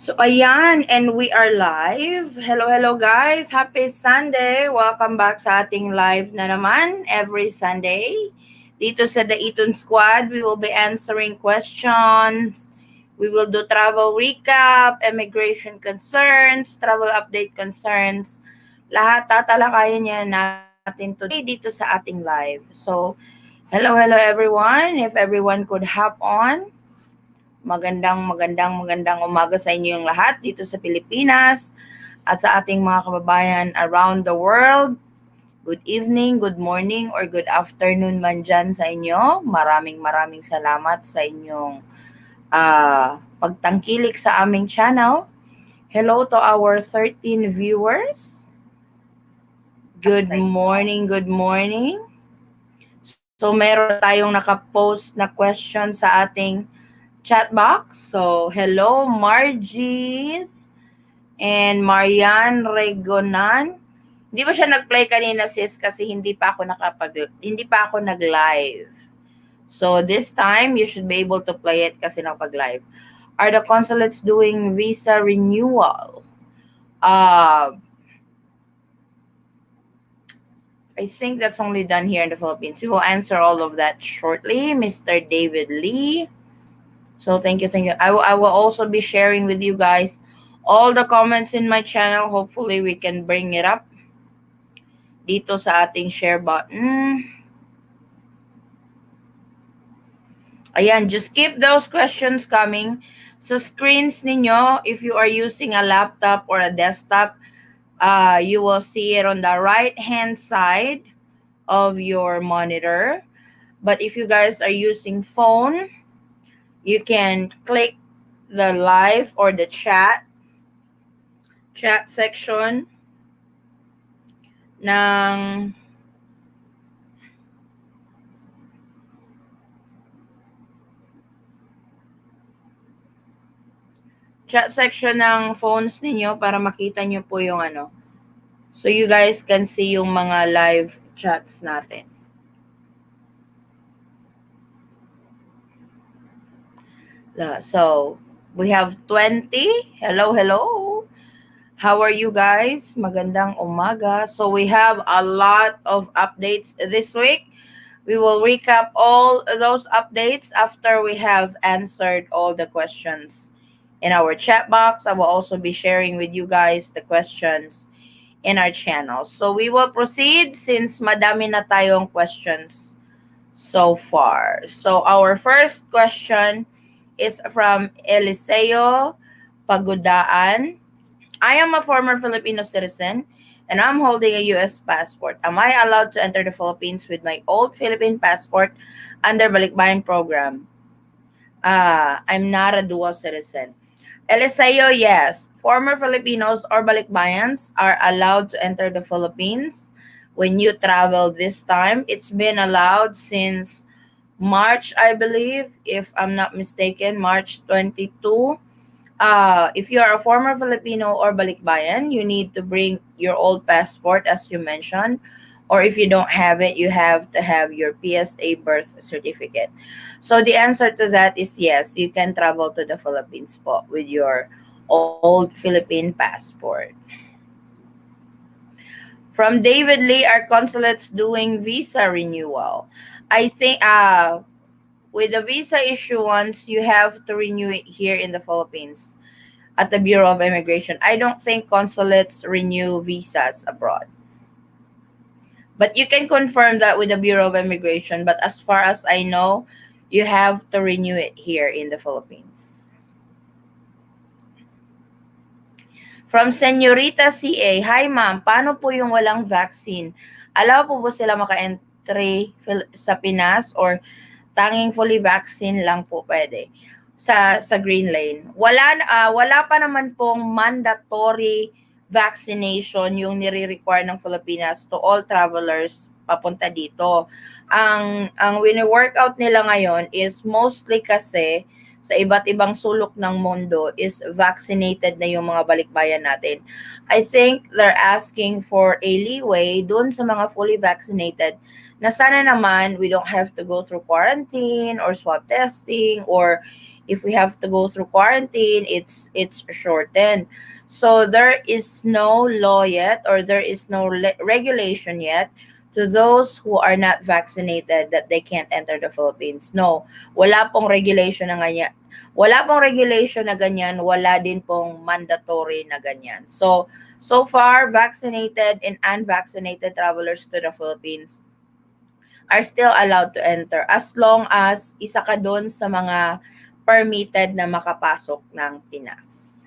So, ayan, and we are live. Hello, hello guys. Happy Sunday. Welcome back sa ating live na naman every Sunday. Dito sa The Eton Squad, we will be answering questions. We will do travel recap, immigration concerns, travel update concerns. Lahat tatalakayin niya natin today dito sa ating live. So, hello everyone. If everyone could hop on. Magandang umaga sa inyo yung lahat dito sa Pilipinas at sa ating mga kababayan around the world. Good evening, good morning, or good afternoon man dyan sa inyo. Maraming salamat sa inyong pagtangkilik sa aming channel. Hello to our 13 viewers. Good morning, good morning. So meron tayong nakapost na question sa ating chat box. So, hello Margies and Marian Regonan. Hindi ba siya nag-play kanina sis kasi hindi pa ako nag-live. So, this time you should be able to play it kasi nakapag-live. Are the consulates doing visa renewal? I think that's only done here in the Philippines. We will answer all of that shortly. Mr. David Lee. So thank you. I will also be sharing with you guys all the comments in my channel. Hopefully we can bring it up dito sa ating share button. Ayan, just keep those questions coming. Sa screens ninyo, if you are using a laptop or a desktop, you will see it on the right hand side of your monitor. But if you guys are using phone, you can click the live or the chat section ng phones ninyo para makita nyo po yung ano. So you guys can see yung mga live chats natin. So, we have 20. Hello. How are you guys? Magandang umaga. So, we have a lot of updates this week. We will recap all those updates after we have answered all the questions in our chat box. I will also be sharing with you guys the questions in our channel. So, we will proceed since madami na tayong questions so far. So, our first question is from Eliseo Pagudaan. I am a former Filipino citizen and I'm holding a U.S. passport. Am I allowed to enter the Philippines with my old Philippine passport under Balikbayan program? I'm not a dual citizen. Eliseo, yes. Former Filipinos or Balikbayans are allowed to enter the Philippines when you travel this time. It's been allowed since March, I believe, if I'm not mistaken, March 22. If you are a former Filipino or balikbayan, you need to bring your old passport, as you mentioned. Or if you don't have it, you have to have your PSA birth certificate. So the answer to that is yes, you can travel to the Philippines po with your old Philippine passport. From David Lee, are consulates doing visa renewal? I think with the visa issuance, you have to renew it here in the Philippines at the Bureau of Immigration. I don't think consulates renew visas abroad. But you can confirm that with the Bureau of Immigration. But as far as I know, you have to renew it here in the Philippines. From Senorita CA, hi ma'am, paano po yung walang vaccine? Allow po ba sila maka-entry sa Pinas or tanging fully vaccine lang po pwede sa green lane? Wala pa naman pong mandatory vaccination yung nire-require ng Pilipinas to all travelers papunta dito. Ang wini-workout nila ngayon is mostly kasi sa iba't ibang sulok ng mundo is vaccinated na yung mga balikbayan natin. I think they're asking for a leeway dun sa mga fully vaccinated na sana naman we don't have to go through quarantine or swab testing or if we have to go through quarantine, it's shortened. So there is no law yet, or there is no regulation yet to those who are not vaccinated that they can't enter the Philippines. No, wala pong regulation na ganyan. Wala pong regulation na ganyan, wala din pong mandatory na ganyan. So far, vaccinated and unvaccinated travelers to the Philippines are still allowed to enter as long as isa ka doon sa mga permitted na makapasok ng Pinas.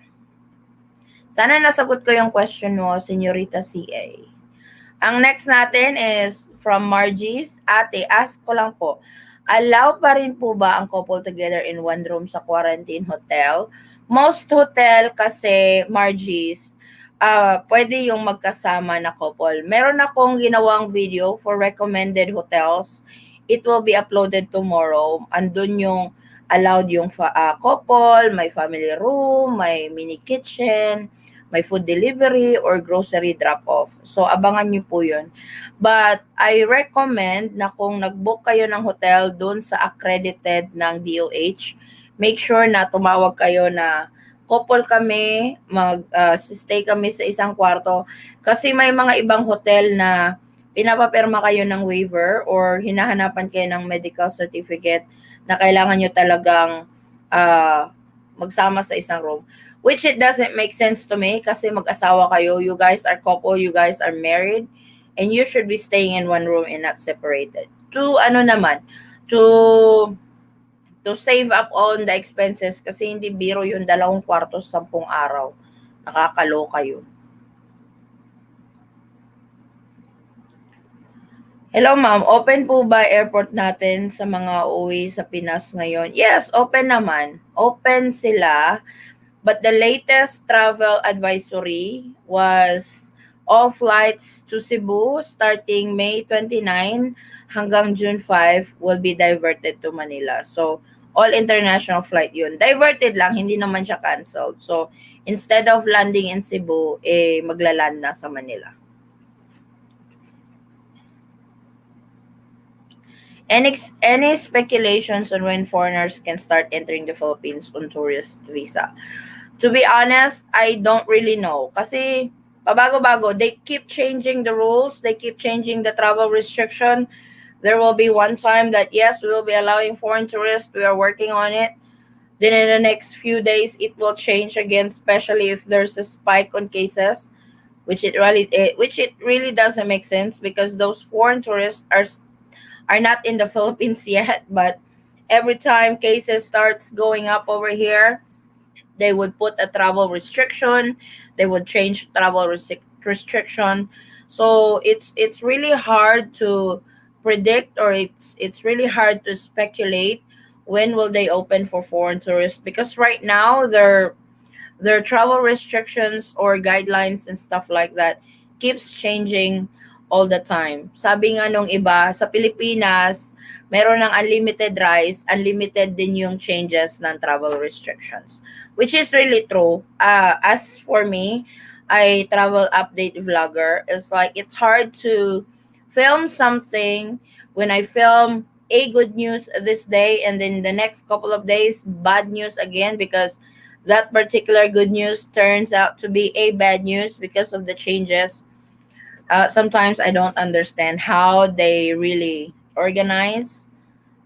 Sana nasagot ko yung question mo, Senyorita CA. Ang next natin is from Margie's. Ate, ask ko lang po, allow pa rin po ba ang couple together in one room sa quarantine hotel? Most hotel kasi, Margie's, pwede yung magkasama na couple. Meron akong ginawang video for recommended hotels. It will be uploaded tomorrow. Andun yung allowed yung couple, may family room, may mini kitchen, may food delivery or grocery drop-off. So, abangan nyo po yun. But, I recommend na kung nag-book kayo ng hotel dun sa accredited ng DOH, make sure na tumawag kayo na couple kami, stay kami sa isang kwarto. Kasi may mga ibang hotel na pinapapirma kayo ng waiver or hinahanapan kayo ng medical certificate na kailangan nyo talagang magsama sa isang room. Which it doesn't make sense to me kasi mag-asawa kayo, you guys are couple, you guys are married, and you should be staying in one room and not separated. To save up on the expenses kasi hindi biro yung 2 kwarto sa 10 araw. Nakakaloka yun. Hello ma'am, open po ba airport natin sa mga uuwi sa Pinas ngayon? Yes, open naman. Open sila. But the latest travel advisory was all flights to Cebu starting May 29 hanggang June 5 will be diverted to Manila. So, all international flight yun. Diverted lang, hindi naman siya canceled. So, instead of landing in Cebu, maglaland na sa Manila. Any speculations on when foreigners can start entering the Philippines on tourist visa? To be honest, I don't really know. Kasi pabago-bago, they keep changing the rules. They keep changing the travel restriction. There will be one time that, yes, we will be allowing foreign tourists. We are working on it. Then in the next few days, it will change again, especially if there's a spike on cases, which it really doesn't make sense because those foreign tourists are not in the Philippines yet. But every time cases starts going up over here, they would put a travel restriction. They would change travel restriction. So it's really hard to predict, or it's really hard to speculate when will they open for foreign tourists, because right now their travel restrictions or guidelines and stuff like that keeps changing all the time. Sabi nga nung iba, sa Pilipinas, meron ng unlimited rice, unlimited din yung changes ng travel restrictions. Which is really true. As for me, I travel update vlogger. It's like, it's hard to film something when I film a good news this day and then the next couple of days, bad news again, because that particular good news turns out to be a bad news because of the changes. Sometimes I don't understand how they really organize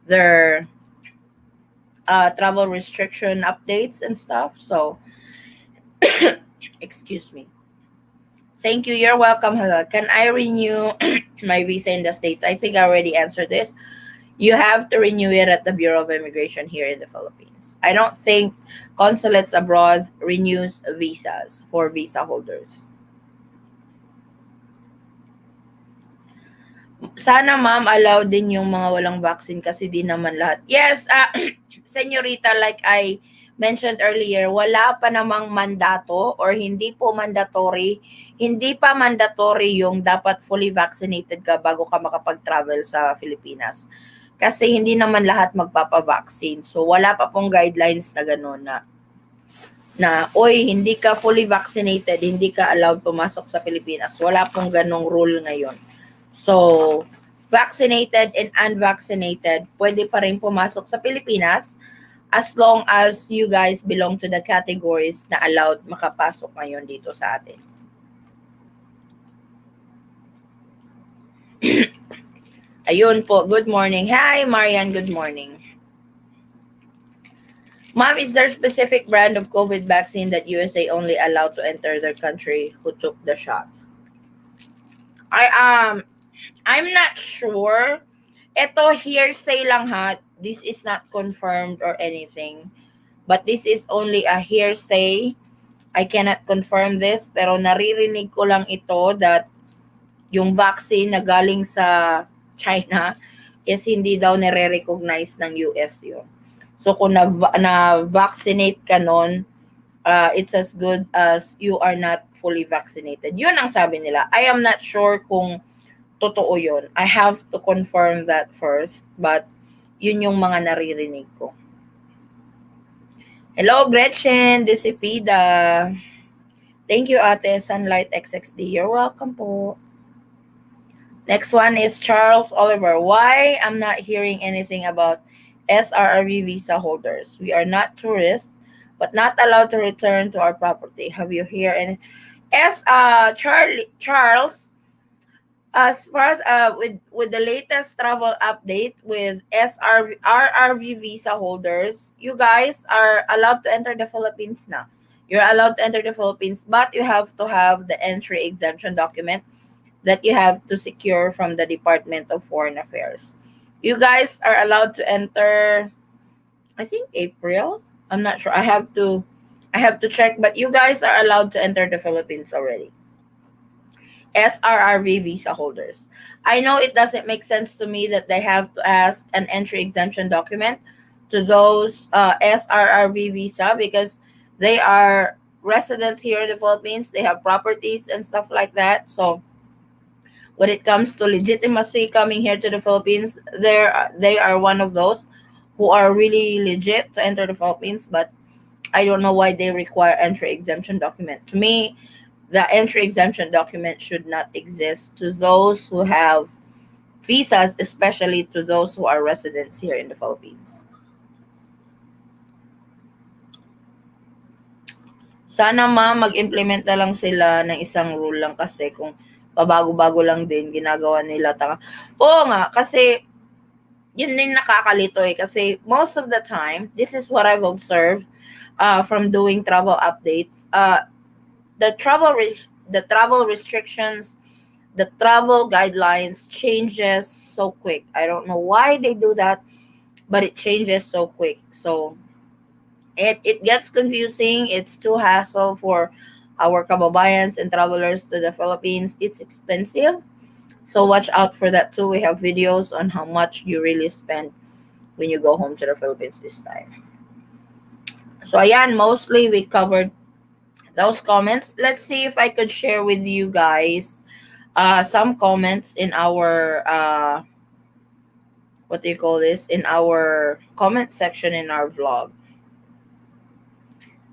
their travel restriction updates and stuff. So, excuse me. Thank you. You're welcome. Hello. Can I renew my visa in the States? I think I already answered this. You have to renew it at the Bureau of Immigration here in the Philippines. I don't think consulates abroad renews visas for visa holders. Sana ma'am, allow din yung mga walang vaccine kasi di naman lahat. Yes, Senyorita, like I mentioned earlier, wala pa namang mandato or hindi pa mandatory yung dapat fully vaccinated ka bago ka makapag-travel sa Pilipinas. Kasi hindi naman lahat magpapa-vaccine. So wala pa pong guidelines na gano'n na oy, hindi ka fully vaccinated, hindi ka allowed pumasok sa Pilipinas. Wala pong ganong rule ngayon. So, vaccinated and unvaccinated, pwede pa rin pumasok sa Pilipinas as long as you guys belong to the categories na allowed makapasok ngayon dito sa atin. Ayun po, good morning. Hi, Marian, good morning. Ma'am, is there a specific brand of COVID vaccine that USA only allowed to enter their country who took the shot? I'm not sure. Ito hearsay lang ha. This is not confirmed or anything. But this is only a hearsay. I cannot confirm this, pero naririnig ko lang ito that yung vaccine na galing sa China is hindi daw nire-recognize ng US yun. So kung na-vaccinate ka nun, it's as good as you are not fully vaccinated. Yun ang sabi nila. I am not sure kung totoo yun. I have to confirm that first, but yun yung mga naririnig ko. Hello, Gretchen, Disipida. Thank you, Ate Sunlight XXD. You're welcome po. Next one is Charles Oliver. Why I'm not hearing anything about SRRV visa holders? We are not tourists, but not allowed to return to our property. Have you heard any? Charles, as far as with the latest travel update with RRV visa holders, you guys are allowed to enter the Philippines now. You're allowed to enter the Philippines, but you have to have the entry exemption document that you have to secure from the Department of Foreign Affairs. You guys are allowed to enter, I think April. I'm not sure. I have to check, but you guys are allowed to enter the Philippines already. SRRV visa holders. I know it doesn't make sense to me that they have to ask an entry exemption document to those SRRV visa because they are residents here in the Philippines. They have properties and stuff like that. So when it comes to legitimacy coming here to the Philippines, they are one of those who are really legit to enter the Philippines, but I don't know why they require entry exemption document. To me, the entry exemption document should not exist to those who have visas, especially to those who are residents here in the Philippines. Sana mag-implement na lang sila ng isang rule lang kasi kung pabago-bago lang din ginagawa nila. Oo nga, kasi yun din nakakalito kasi most of the time, this is what I've observed from doing travel updates. The travel restrictions, the travel guidelines changes so quick. I don't know why they do that, but it changes so quick. So it gets confusing. It's too hassle for our kababayans and travelers to the Philippines. It's expensive. So watch out for that too. We have videos on how much you really spend when you go home to the Philippines this time. So ayan, mostly we covered those comments. Let's see if I could share with you guys some comments in our what do you call this, in our comment section in our vlog.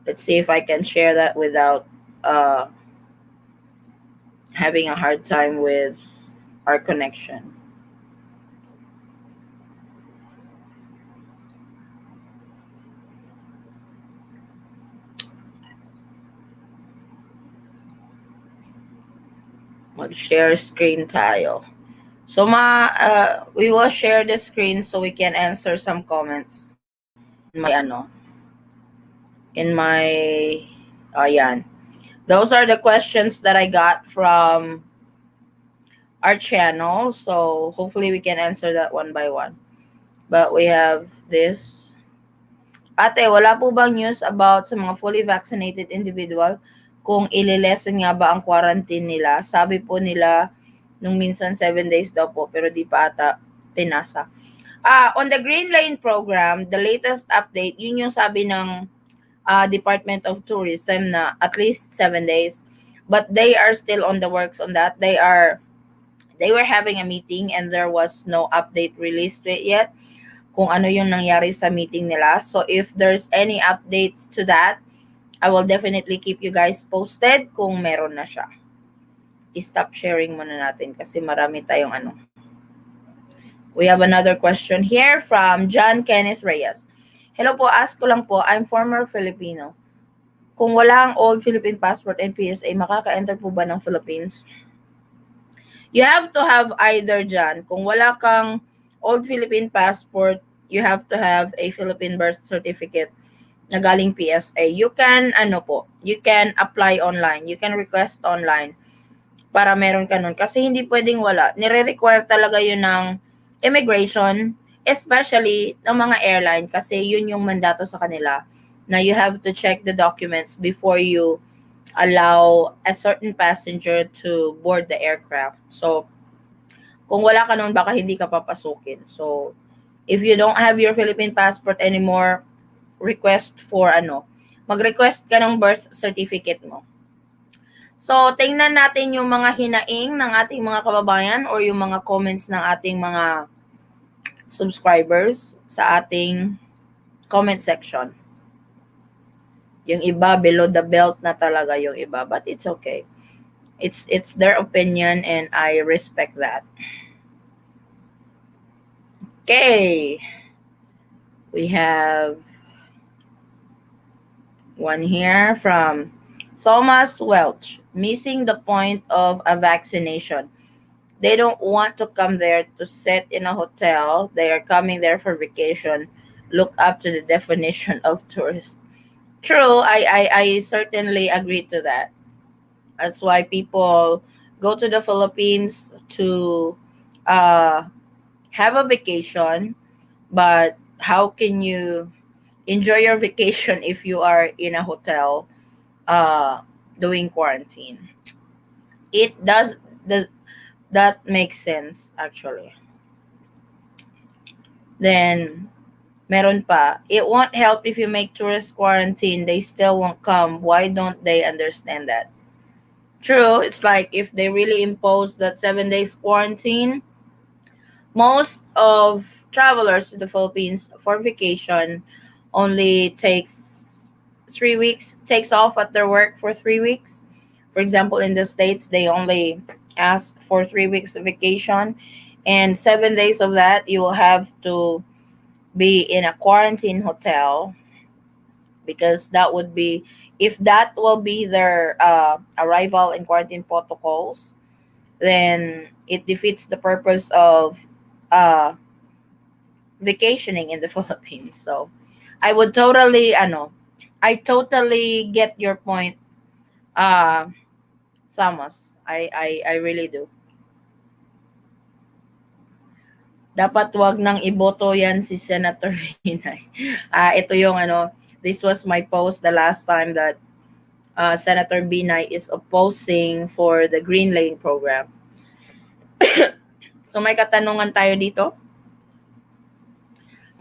Let's see if I can share that without having a hard time with our connection. Mag-share screen tayo. So we will share the screen so we can answer some comments in my ayan. Those are the questions that I got from our channel. So hopefully we can answer that one by one. But we have this. Ate, wala po bang news about sa mga fully vaccinated individual kung ililesen nga ba ang quarantine nila? Sabi po nila nung minsan 7 days daw po pero di pa ata pinasa. On the Green Lane program, the latest update, yun yung sabi ng Department of Tourism na at least 7 days. But they are still on the works on that. They were having a meeting and there was no update released to it yet kung ano yung nangyari sa meeting nila. So if there's any updates to that, I will definitely keep you guys posted kung meron na siya. I-stop sharing muna natin kasi marami tayong We have another question here from John Kenneth Reyes. Hello po, ask ko lang po, I'm former Filipino. Kung wala ang old Philippine passport and PSA, makaka-enter po ba ng Philippines? You have to have either dyan. Kung wala kang old Philippine passport, you have to have a Philippine birth certificate na galing PSA. You can, you can apply online. You can request online para meron ka nun. Kasi hindi pwedeng wala. Nire-require talaga yun ng immigration, especially ng mga airline kasi yun yung mandato sa kanila na you have to check the documents before you allow a certain passenger to board the aircraft. So, kung wala ka nun, baka hindi ka papasukin. So, if you don't have your Philippine passport anymore, mag-request ka ng birth certificate mo. So, tingnan natin yung mga hinaing ng ating mga kababayan or yung mga comments ng ating mga subscribers sa ating comment section. Yung iba, below the belt na talaga yung iba. But it's okay. It's their opinion and I respect that. Okay. We have one here from Thomas Welch. Missing the point of a vaccination. They don't want to come there to sit in a hotel. They are coming there for vacation. Look up to the definition of tourist. True, I certainly agree to that. That's why people go to the Philippines to have a vacation. But how can you enjoy your vacation if you are in a hotel doing quarantine? It does that makes sense actually. Then meron pa, it won't help if you make tourist quarantine, they still won't come. Why don't they understand that? True, it's like if they really impose that 7 days quarantine, most of travelers to the Philippines for vacation only takes 3 weeks, takes off at their work for 3 weeks. For example, in the States, they only ask for 3 weeks of vacation, and 7 days of that, you will have to be in a quarantine hotel because that would be, if that will be their arrival and quarantine protocols, then it defeats the purpose of uh, vacationing in the Philippines. So, I would totally, I totally get your point, Thomas. I really do. Dapat wag nang iboto yan si Senator Hinay. Ito yung this was my post the last time that Senator Binay is opposing for the Green Lane program. So may katanungan tayo dito.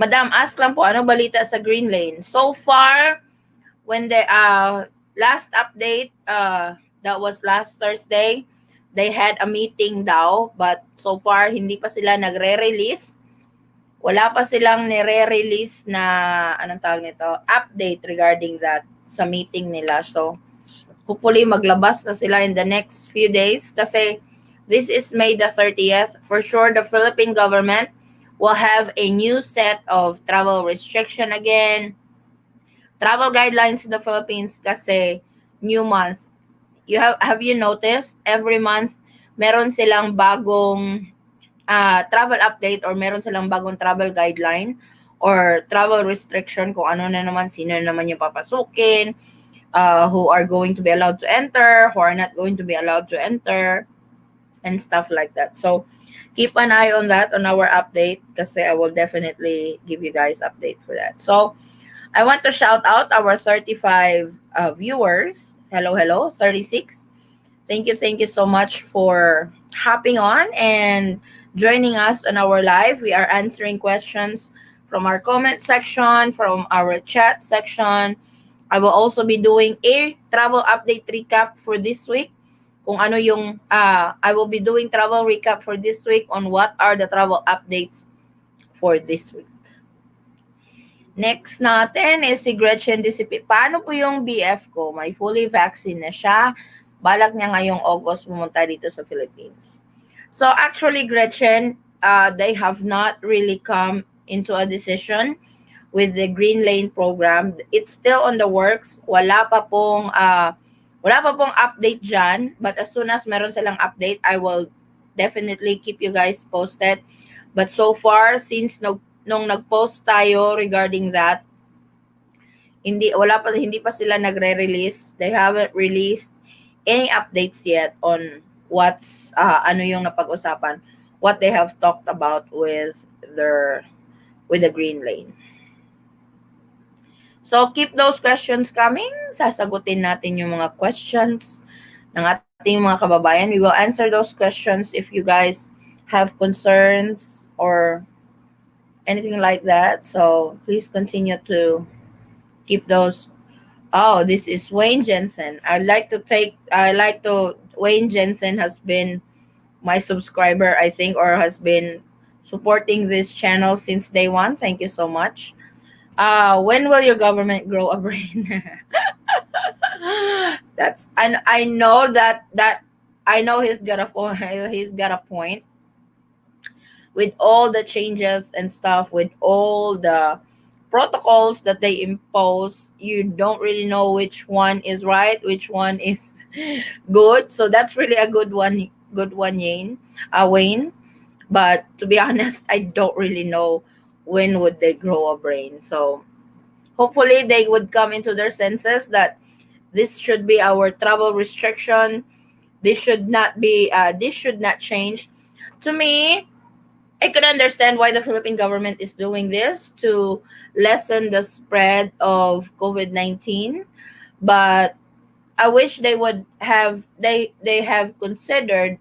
Madam, ask lang po, ano balita sa Green Lane? So far, when the last update, that was last Thursday, they had a meeting daw, but so far, hindi pa sila nagre-release. Wala pa silang nire-release na, anong tawag nito, update regarding that sa meeting nila. So, hopefully, maglabas na sila in the next few days kasi this is May the 30th. For sure, the Philippine government will have a new set of travel restriction again. Travel guidelines in the Philippines kasi new month. Have you noticed every month meron silang bagong travel update or meron silang bagong travel guideline or travel restriction kung ano na naman, sino na naman yung papasukin, who are going to be allowed to enter, who are not going to be allowed to enter, and stuff like that. So, keep an eye on that on our update kasi I will definitely give you guys update for that. So, I want to shout out our 35 viewers. Hello, 36. Thank you so much for hopping on and joining us on our live. We are answering questions from our comment section, from our chat section. I will also be doing a travel update recap for this week. Kung ano yung, I will be doing travel recap for this week on what are the travel updates for this week. Next natin is si Gretchen DCP. Paano po yung BF ko? May fully vaccine na siya. Balak niya ngayong August pumunta dito sa Philippines. So actually, Gretchen, they have not really come into a decision with the Green Lane program. It's still on the works. Wala pa pong update dyan. But as soon as meron silang update, I will definitely keep you guys posted. But so far, since nung nag-post tayo regarding that, hindi pa sila nagre-release. They haven't released any updates yet on ano yung napag-usapan, what they have talked about with the Green Lane. So keep those questions coming. Sasagutin natin yung mga questions ng ating mga kababayan. We will answer those questions if you guys have concerns or anything like that. So please continue to keep those. Oh, this is Wayne Jensen. Wayne Jensen has been my subscriber, I think, or has been supporting this channel since day one. Thank you so much. When will your government grow a brain? I know that I know he's got a point. He's got a point with all the changes and stuff, with all the protocols that they impose. You don't really know which one is right, which one is good. So that's really a good one, Wayne. But to be honest, I don't really know when would they grow a brain. So hopefully they would come into their senses that this should be our travel restriction. This should not change. To me, I could understand why the Philippine government is doing this to lessen the spread of COVID-19, but I wish they have considered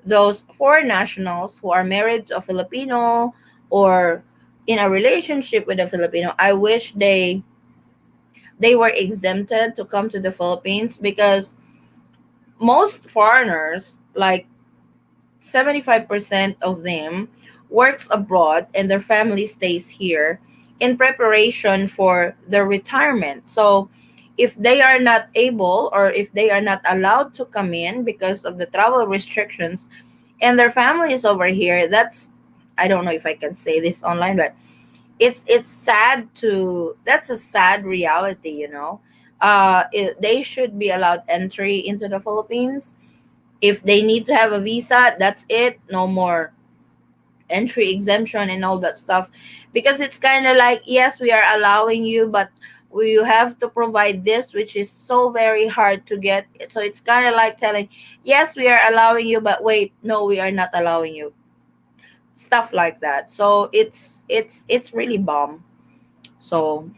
those foreign nationals who are married to a Filipino or in a relationship with a Filipino. I wish they were exempted to come to the Philippines, because most foreigners, like 75% of them, works abroad and their family stays here in preparation for their retirement. So if they are not able, or if they are not allowed to come in because of the travel restrictions, and their family is over here, I don't know if I can say this online, but it's sad to that's a sad reality, they should be allowed entry into the Philippines. If they need to have a visa, that's it. No more entry exemption and all that stuff, because it's kind of like, yes, we are allowing you, but we have to provide this, which is so very hard to get. So it's kind of like telling, yes, we are allowing you, but wait, no, we are not allowing you, stuff like that. So it's really bomb. So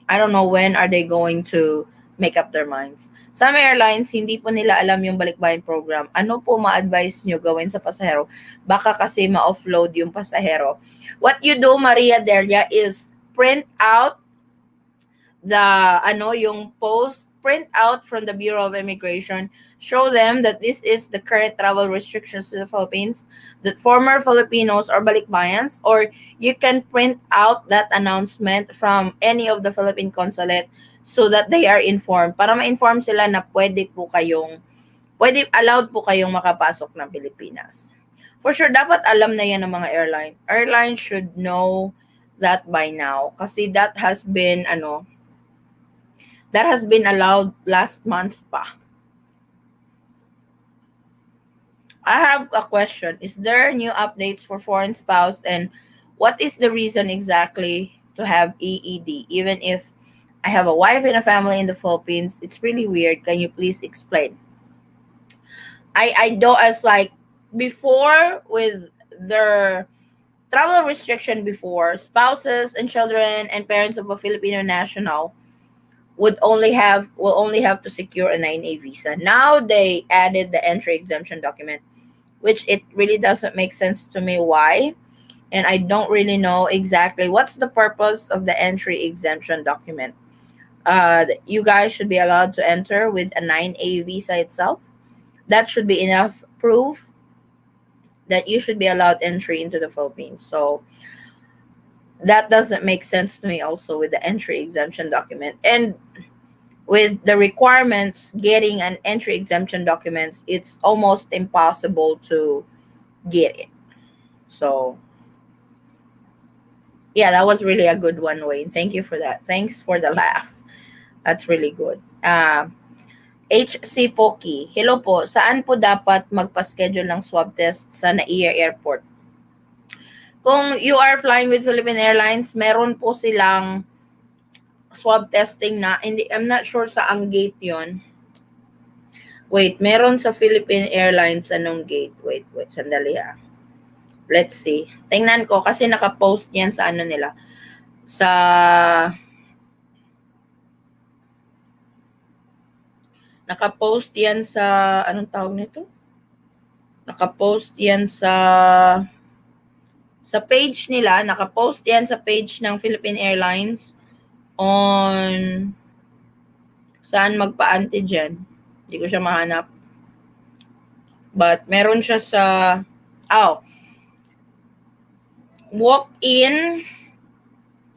I don't know when are they going to make up their minds. Some airlines, hindi po nila alam yung balikbayan program. Ano po ma-advise nyo gawin sa pasahero? Baka kasi ma-offload yung pasahero. What you do, Maria Delia, is print out from the Bureau of Immigration, show them that this is the current travel restrictions to the Philippines, that former Filipinos or balikbayans, or you can print out that announcement from any of the Philippine consulate so that they are informed, para ma-inform sila na allowed po kayong makapasok ng Pilipinas. For sure, dapat alam na yan ng mga airline. Airline should know that by now, kasi that has been allowed last month pa. I have a question. Is there new updates for foreign spouse, and what is the reason exactly to have EED? Even if I have a wife and a family in the Philippines, it's really weird. Can you please explain? I don't, as like before with their travel restriction before, spouses and children and parents of a Filipino national will only have to secure a 9A visa. Now they added the entry exemption document, which it really doesn't make sense to me why. And I don't really know exactly what's the purpose of the entry exemption document. You guys should be allowed to enter with a 9A visa itself. That should be enough proof that you should be allowed entry into the Philippines. So that doesn't make sense to me also with the entry exemption document. And with the requirements getting an entry exemption documents, it's almost impossible to get it. So Yeah, that was really a good one, Wayne. Thank you for that. Thanks for the laugh. That's really good. HC Poki, hello po. Saan po dapat magpa-schedule ng swab test sa NAIA Airport? Kung you are flying with Philippine Airlines, meron po silang swab testing na. Hindi, I'm not sure sa ang gate yon. Wait, meron sa Philippine Airlines anong gate? Wait, sandali ha. Let's see. Tingnan ko kasi naka-post yan sa ano nila. Sa naka-post yan sa anong tawag nito? Naka-post yan sa page nila, naka-post yan sa page ng Philippine Airlines on saan magpa-antigen. Hindi ko siya mahanap. But meron siya sa walk-in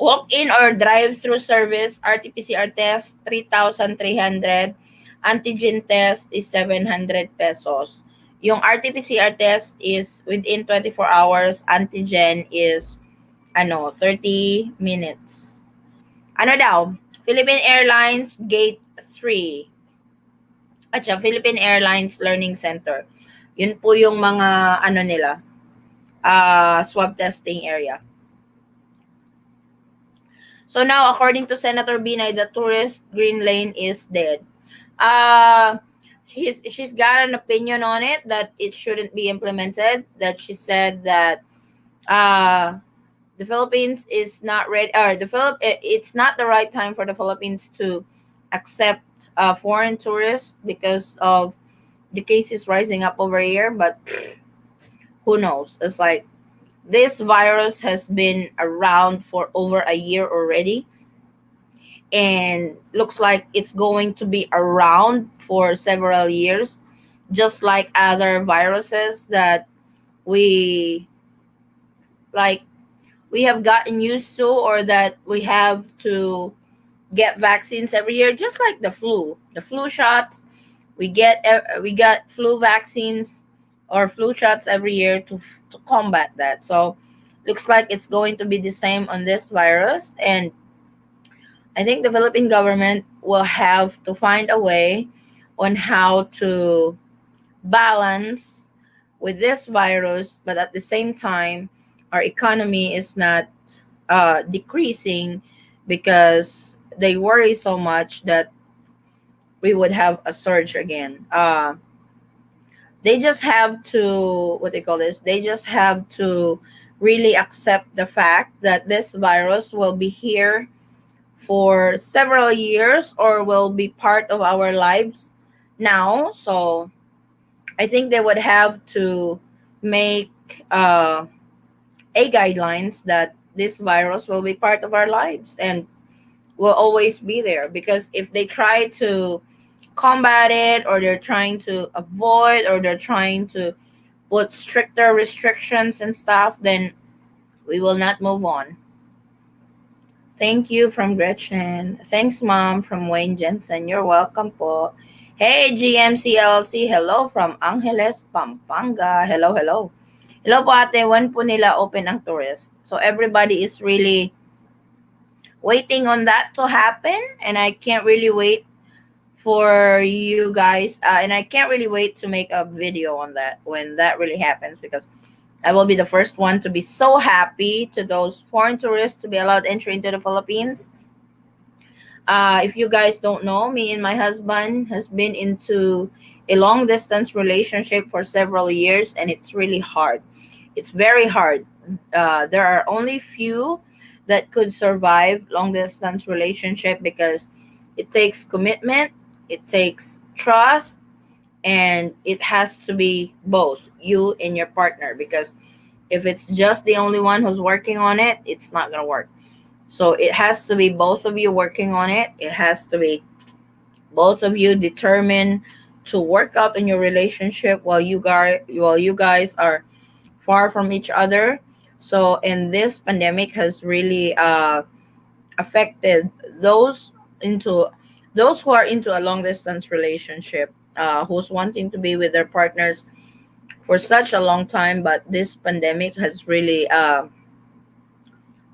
or drive-through service, RT-PCR test, 3,300. Antigen test is 700 pesos. Yung RT-PCR test is within 24 hours. Antigen is 30 minutes. Ano daw? Philippine Airlines Gate 3. At siya, Philippine Airlines Learning Center. Yun po yung mga nila, swab testing area. So now, according to Senator Binay, the tourist green lane is dead. She's got an opinion on it that it shouldn't be implemented. That she said that the Philippines is not ready, or it's not the right time for the Philippines to accept foreign tourists because of the cases rising up over here. But who knows? It's like this virus has been around for over a year already, and looks like it's going to be around for several years, just like other viruses that we have gotten used to, or that we have to get vaccines every year, just like the flu shots. We got flu vaccines or flu shots every year to combat that. So looks like it's going to be the same on this virus, and I think the Philippine government will have to find a way on how to balance with this virus, but at the same time, our economy is not decreasing, because they worry so much that we would have a surge again. They just have to, they just have to really accept the fact that this virus will be here for several years, or will be part of our lives now. So I think they would have to make a guidelines that this virus will be part of our lives and will always be there. Because if they try to combat it, or they're trying to avoid, or they're trying to put stricter restrictions and stuff, then we will not move on. Thank you from Gretchen. Thanks, Mom, from Wayne Jensen. You're welcome po. Hey, GMC LLC. Hello from Angeles, Pampanga. Hello, hello. Hello po, ate. When po nila open ang tourist? So everybody is really waiting on that to happen, and I can't really wait for you guys, and I can't really wait to make a video on that when that really happens, because I will be the first one to be so happy to those foreign tourists to be allowed entry into the Philippines. If you guys don't know, me and my husband has been into a long distance relationship for several years, and it's really hard. It's very hard. There are only few that could survive long distance relationship, because it takes commitment, it takes trust, and it has to be both you and your partner. Because if it's just the only one who's working on it, it's not gonna work. So it has to be both of you working on it. It has to be both of you determined to work out in your relationship while you guys are far from each other. So, and this pandemic has really affected those who are into a long distance relationship, who's wanting to be with their partners for such a long time. But this pandemic has really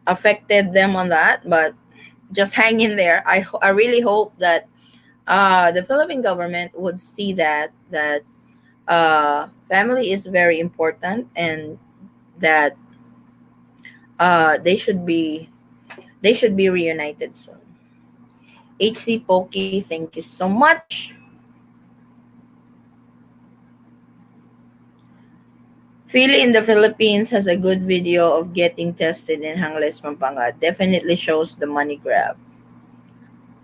affected them on that, but just hang in there. I really hope that the Philippine government would see that family is very important, and that they should be reunited soon. HC Pokey, thank you so much. Philly in the Philippines has a good video of getting tested in Hangles, Pampanga. Definitely shows the money grab.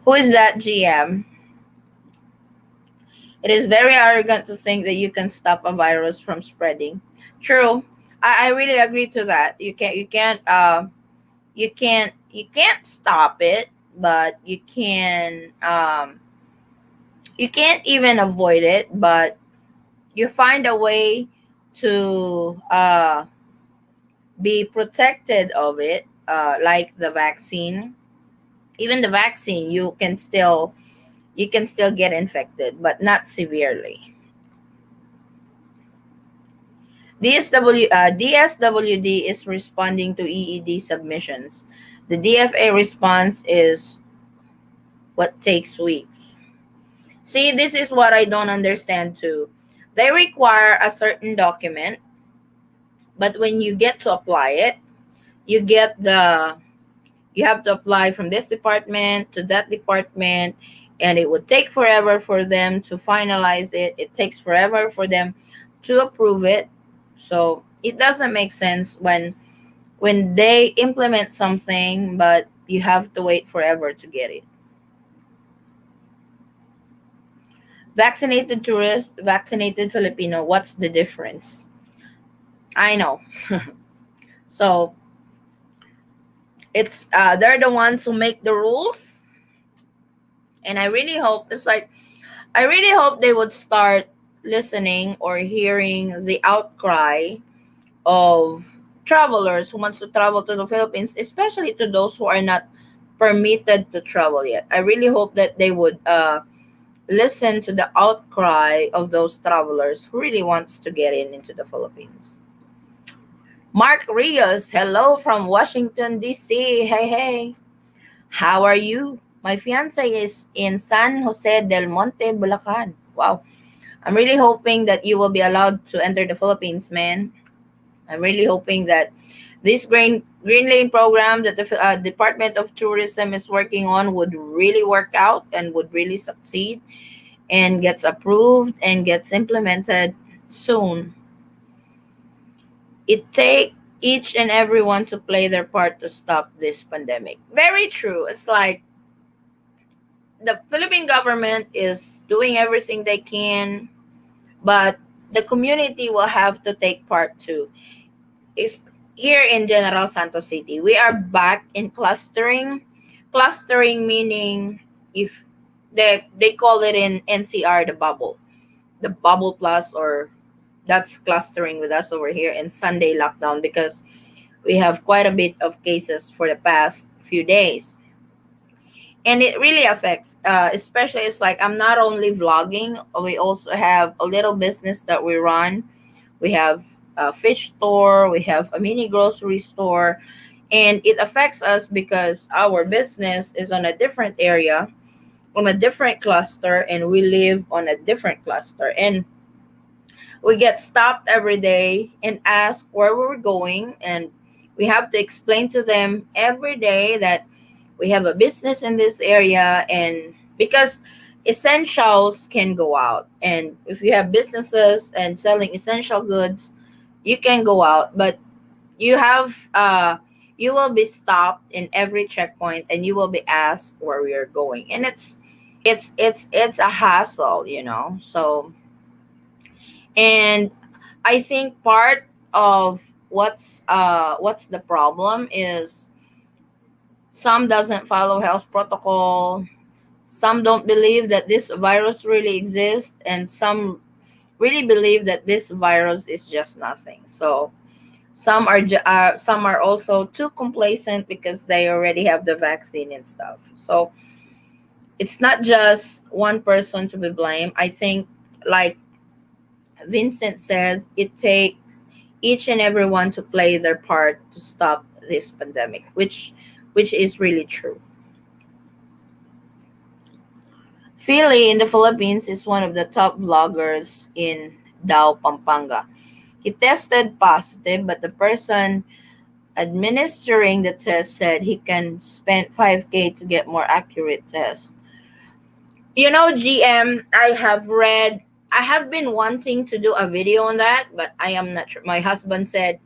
Who is that, GM? It is very arrogant to think that you can stop a virus from spreading. True. I really agree to that. You can't stop it, but you can't even avoid it, but you find a way to be protected of it, like the vaccine. Even the vaccine, you can still get infected, but not severely. DSWD is responding to EED submissions. The DFA response is what takes weeks. See, this is what I don't understand too. They require a certain document, but when you get to apply it, you get the you have to apply from this department to that department, and it would take forever for them to finalize it. It takes forever for them to approve it. So it doesn't make sense when they implement something, but you have to wait forever to get it. Vaccinated tourist, vaccinated Filipino, what's the difference? I know. So it's they're the ones who make the rules, and I really hope they would start listening or hearing the outcry of travelers who wants to travel to the Philippines, especially to those who are not permitted to travel yet. I really hope that they would listen to the outcry of those travelers who really wants to get into the Philippines. Mark Rios, hello from Washington D.C. Hey, hey. How are you? My fiance is in San Jose del Monte, Bulacan. Wow. I'm really hoping that you will be allowed to enter the Philippines, man. I'm really hoping that this green lane program that the Department of Tourism is working on would really work out and would really succeed and gets approved and gets implemented soon. It take each and everyone to play their part to stop this pandemic. Very true. It's like the Philippine government is doing everything they can, but the community will have to take part too. Is here in General Santos City, we are back in clustering. Clustering meaning, if they call it in NCR, the bubble plus, or that's clustering with us over here in Sunday lockdown, because we have quite a bit of cases for the past few days, and it really affects, especially, it's like I'm not only vlogging, we also have a little business that we run. We have a fish store, we have a mini grocery store, and it affects us because our business is on a different area, on a different cluster, and we live on a different cluster, and we get stopped every day and asked where we're going, and we have to explain to them every day that we have a business in this area, and because essentials can go out, and if you have businesses and selling essential goods, you can go out, but you will be stopped in every checkpoint, and you will be asked where we are going, and it's a hassle, so. And I think part of what's the problem is some doesn't follow health protocol, some don't believe that this virus really exists, and some really believe that this virus is just nothing. So some are also too complacent because they already have the vaccine and stuff. So it's not just one person to be blamed. I think, like Vincent says, it takes each and everyone to play their part to stop this pandemic, which is really true. Philly in the Philippines is one of the top vloggers in Dao, Pampanga. He tested positive, but the person administering the test said he can spend 5K to get more accurate tests. GM, I have been wanting to do a video on that, but I am not sure. My husband said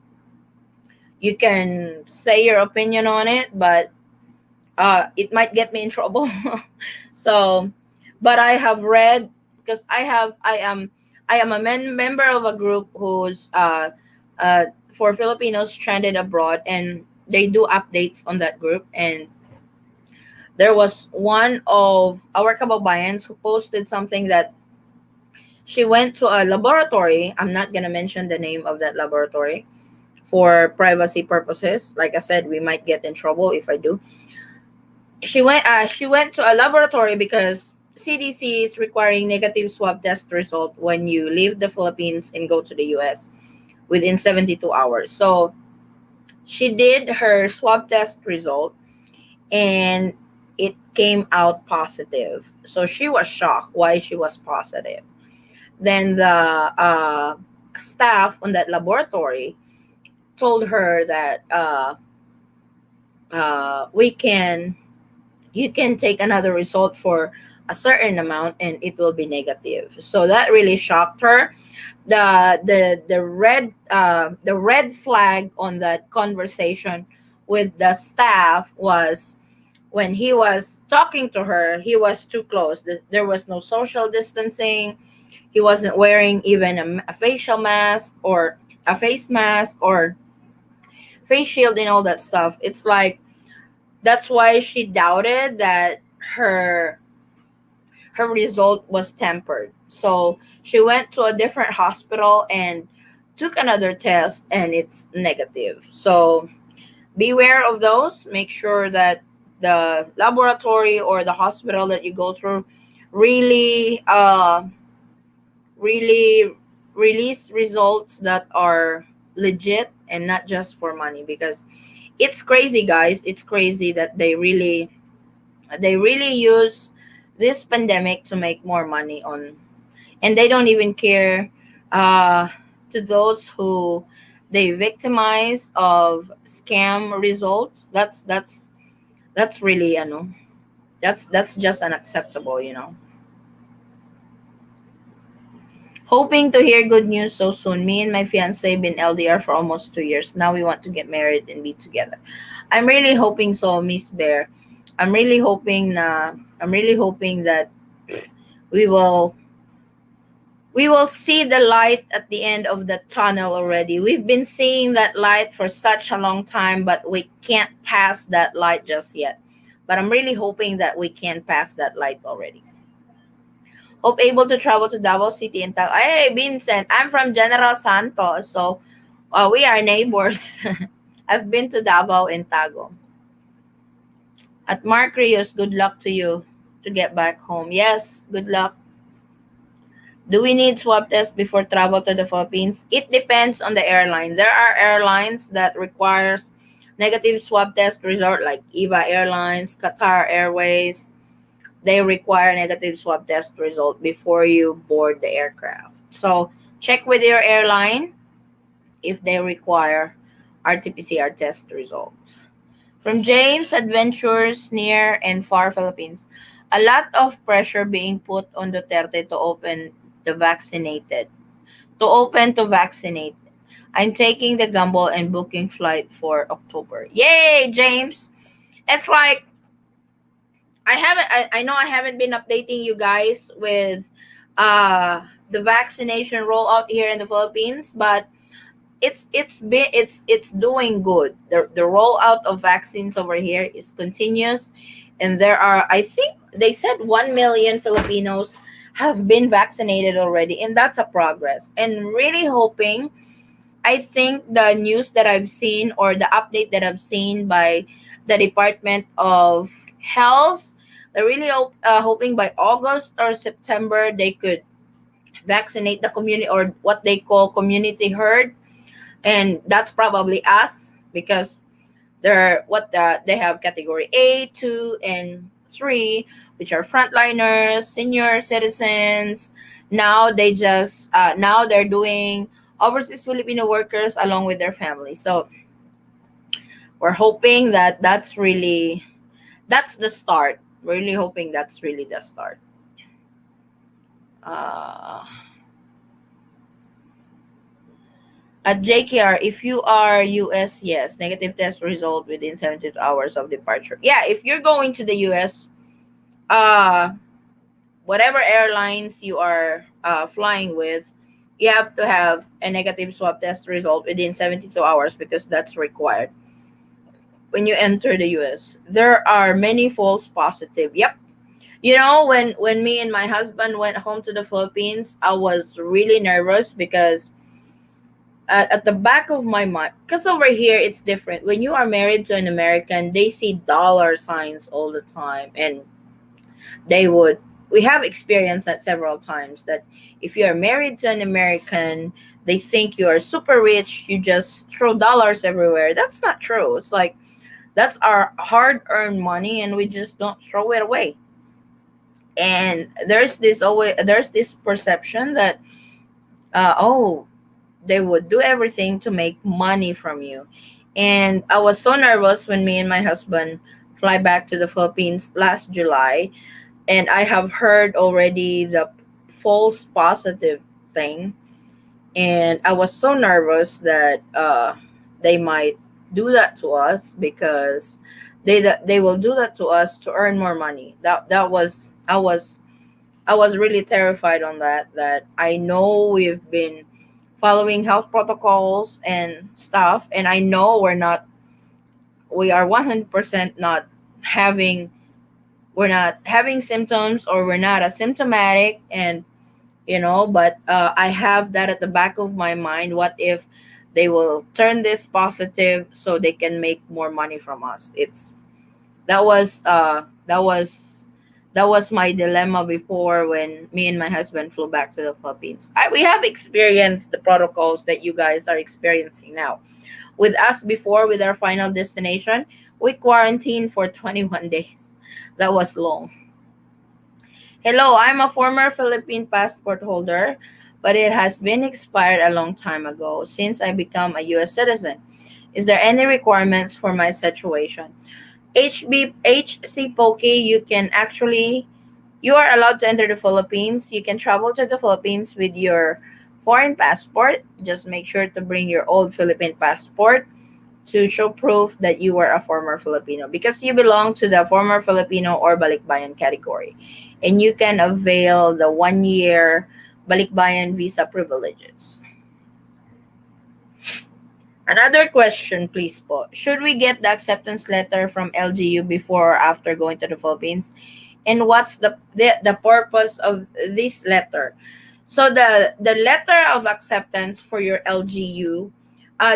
you can say your opinion on it, but it might get me in trouble. So, but I have read, because I am a member of a group who's for Filipinos stranded abroad, and they do updates on that group. And there was one of our kababayans who posted something that she went to a laboratory. I'm not gonna mention the name of that laboratory for privacy purposes. Like I said, we might get in trouble if I do. She went to a laboratory because CDC is requiring negative swab test result when you leave the Philippines and go to the US within 72 hours. So she did her swab test result, and it came out positive. So she was shocked why she was positive. Then the staff on that laboratory told her that we can you can take another result for a certain amount and it will be negative. So that really shocked her. The red flag on that conversation with the staff was when he was talking to her, he was too close. There was no social distancing. He wasn't wearing even a facial mask or a face mask or face shield and all that stuff. It's like that's why she doubted that her result was tempered. So she went to a different hospital and took another test, and it's negative. So beware of those. Make sure that the laboratory or the hospital that you go through really really release results that are legit and not just for money, because it's crazy, guys. It's crazy that they really use this pandemic to make more money on, and they don't even care uh to those who they victimize of scam results. That's really, that's just unacceptable. Hoping to hear good news so soon. Me and my fiance been LDR for almost 2 years. Now we want to get married and be together. I'm really hoping so, Miss Bear. I'm really hoping that we will we will see the light at the end of the tunnel already. We've been seeing that light for such a long time, but we can't pass that light just yet. But I'm really hoping that we can pass that light already. Hope able to travel to Davao City and Tago. Hey, Vincent, I'm from General Santos, so we are neighbors. I've been to Davao and Tago. At Mark Rios, good luck to you to get back home. Yes, good luck. Do we need swab test before travel to the Philippines? It depends on the airline. There are airlines that requires negative swab test result, like EVA Airlines, Qatar Airways. They require negative swab test result before you board the aircraft. So check with your airline if they require RT-PCR test results. From James, Adventures Near and Far Philippines. A lot of pressure being put on Duterte the vaccinated, to open to vaccinate. I'm taking the gamble and booking flight for October. Yay, James! It's like I know I haven't been updating you guys with the vaccination rollout here in the Philippines, but it's doing good. The rollout of vaccines over here is continuous, and there are, I think they said, 1 million Filipinos have been vaccinated already, and that's a progress. And really hoping, I think the news that I've seen, or the update that I've seen by the Department of Health, they're really hoping by August or September they could vaccinate the community, or what they call community herd. And that's probably us, because They have category A, 2, and 3, which are frontliners, senior citizens. Now they're doing overseas Filipino workers along with their families. So we're hoping that that's the start. Really hoping that's really the start. Uh, at JKR, if you are US, yes, negative test result within 72 hours of departure. Yeah, if you're going to the US, uh, whatever airlines you are flying with, you have to have a negative swab test result within 72 hours because that's required when you enter the US. There are many false positive. Yep. You know, when me and my husband went home to the Philippines, I was really nervous because at the back of my mind, because over here it's different. When you are married to an American, they see dollar signs all the time, and they would. We have experienced that several times that if you are married to an American, they think you are super rich. You just throw dollars everywhere. That's not true. It's like that's our hard-earned money, and we just don't throw it away. And there's this perception that oh, they would do everything to make money from you. And I was so nervous when me and my husband fly back to the Philippines last July, and I have heard already the false positive thing, and I was so nervous that they might do that to us because they will do that to us to earn more money. That was I was really terrified on that I know we've been following health protocols and stuff, and I know we are 100% not having we're not having symptoms, or we're not asymptomatic, and but I have that at the back of my mind. What if they will turn this positive so they can make more money from us? It's that was that was that was my dilemma before when me and my husband flew back to the Philippines. We have experienced the protocols that you guys are experiencing now. With us before, with our final destination, we quarantined for 21 days. That was long. Hello, I'm a former Philippine passport holder, but it has been expired a long time ago since I become a US citizen. Is there any requirements for my situation? HC Pokey, you are allowed to enter the Philippines. You can travel to the Philippines with your foreign passport. Just make sure to bring your old Philippine passport to show proof that you were a former Filipino, because you belong to the former Filipino or balikbayan category, and you can avail the 1 year balikbayan visa privileges. Another question, please po. Should we get the acceptance letter from LGU before or after going to the Philippines? And what's the purpose of this letter? So the letter of acceptance for your LGU,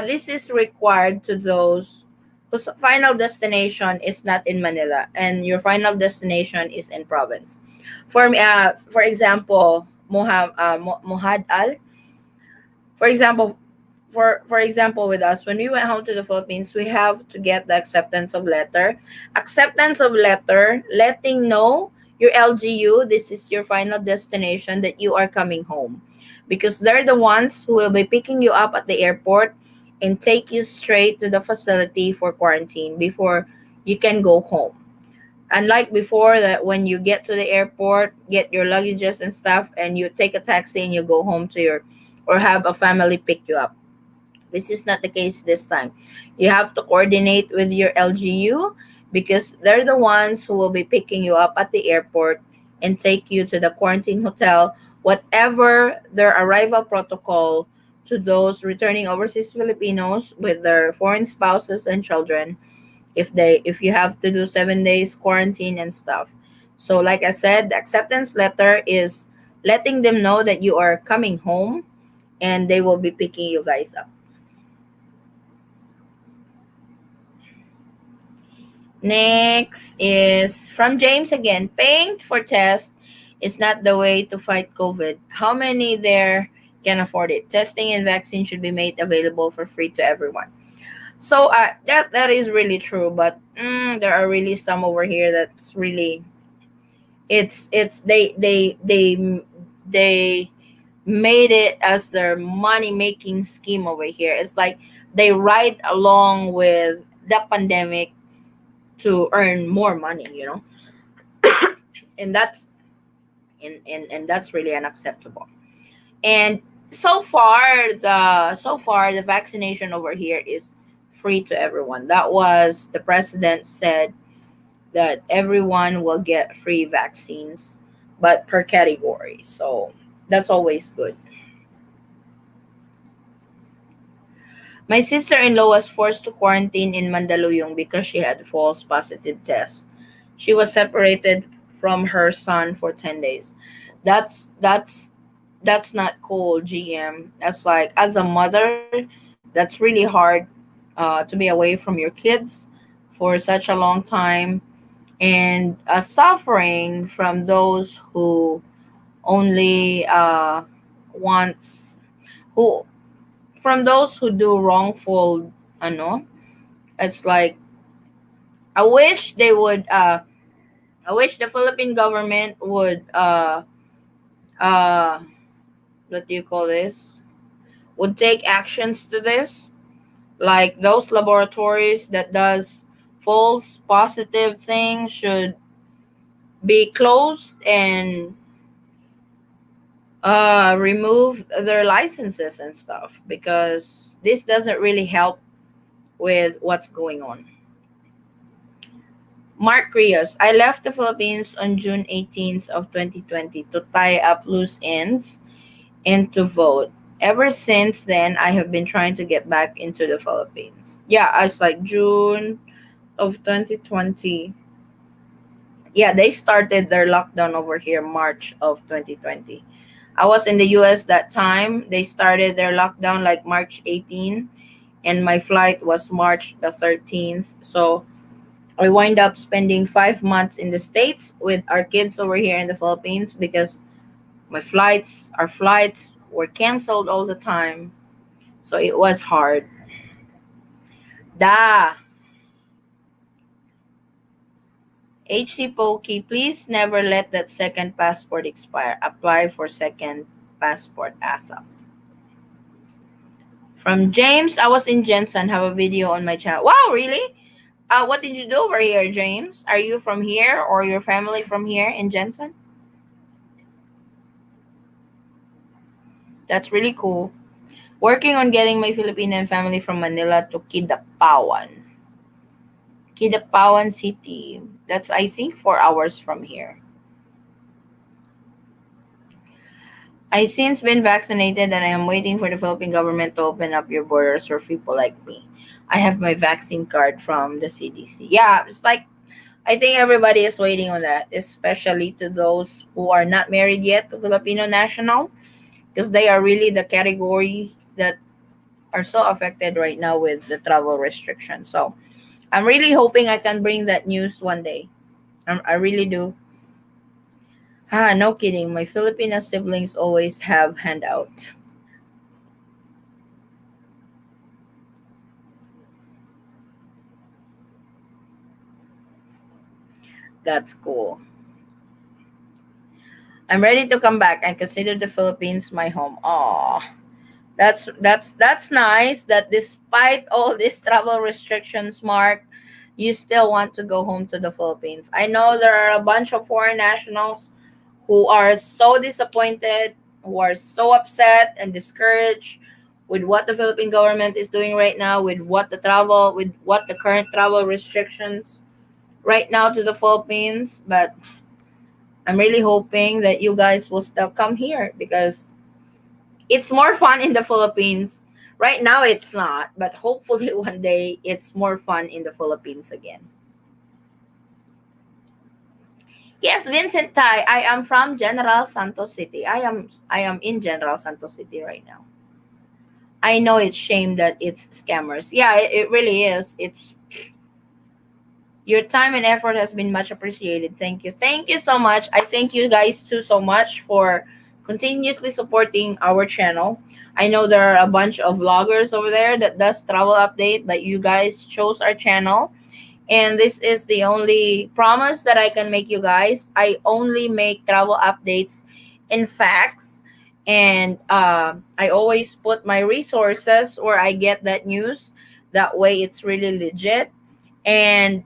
this is required to those whose final destination is not in Manila and your final destination is in province. For example, Moh'd Al. For example, for example, with us, when we went home to the Philippines, we have to get the acceptance of letter letting know your LGU, this is your final destination, that you are coming home, because they're the ones who will be picking you up at the airport and take you straight to the facility for quarantine before you can go home. Unlike before, that when you get to the airport, get your luggages and stuff, and you take a taxi and you go home to your, or have a family pick you up. This is not the case this time. You have to coordinate with your LGU, because they're the ones who will be picking you up at the airport and take you to the quarantine hotel, whatever their arrival protocol to those returning overseas Filipinos with their foreign spouses and children, if you have to do 7 days quarantine and stuff. So like I said, the acceptance letter is letting them know that you are coming home and they will be picking you guys up. Next is from James again. Paying for test is not the way to fight COVID. How many there can afford it? Testing and vaccine should be made available for free to everyone. So that is really true, but there are really some over here that's really it's they made it as their money making scheme over here. It's like they ride along with the pandemic to earn more money, and and that's really unacceptable. And so far the vaccination over here is free to everyone. That was the president said that everyone will get free vaccines, but per category. So that's always good. My sister-in-law was forced to quarantine in Mandaluyong because she had false positive test. She was separated from her son for 10 days. That's not cool, GM. That's like, as a mother, that's really hard to be away from your kids for such a long time, and suffering from those who only wants who from those who do wrongful, ano. It's like, I wish they would I wish the Philippine government would uh what do you call this, would take actions to this, like those laboratories that does false positive things should be closed and remove their licenses and stuff, because this doesn't really help with what's going on. Mark Rios, I left the Philippines on June 18th of 2020 to tie up loose ends and to vote. Ever since then, I have been trying to get back into the Philippines. Yeah, it's like June of 2020. Yeah, they started their lockdown over here March of 2020. I was in the US that time. They started their lockdown like March 18, and my flight was March the 13th. So I wind up spending 5 months in the States with our kids over here in the Philippines, because our flights were canceled all the time. So it was hard. Da. HC Pokey, please never let that second passport expire. Apply for second passport ASAP. From James, I was in Jensen. Have a video on my channel. Wow, really? What did you do over here, James? Are you from here, or your family from here in Jensen? That's really cool. Working on getting my Filipino family from Manila to Kidapawan. Kidapawan City. That's, I think, 4 hours from here. I since been vaccinated, and I am waiting for the Philippine government to open up your borders for people like me. I have my vaccine card from the CDC. Yeah, it's like, I think everybody is waiting on that, especially to those who are not married yet to Filipino national, because they are really the category that are so affected right now with the travel restrictions. So I'm really hoping I can bring that news one day. I really do. No kidding. My Filipino siblings always have handout. That's cool. I'm ready to come back and consider the Philippines my home. Aw, that's nice. That despite all these travel restrictions, Mark, you still want to go home to the Philippines. I know there are a bunch of foreign nationals who are so disappointed, who are so upset and discouraged with what the Philippine government is doing right now, with what the current travel restrictions right now to the Philippines. But I'm really hoping that you guys will still come here, because it's more fun in the Philippines. Right now it's not, but hopefully one day it's more fun in the Philippines again. Yes, Vincent Tai. I am from General Santos City. I am in General Santos City right now. I know it's shame that it's scammers. Yeah, it really is. It's your time and effort has been much appreciated. Thank you. Thank you so much. I thank you guys too so much for continuously supporting our channel. I know there are a bunch of vloggers over there that does travel update, but you guys chose our channel, and this is the only promise that I can make you guys. I only make travel updates in facts, and I always put my resources where I get that news. That way, it's really legit. And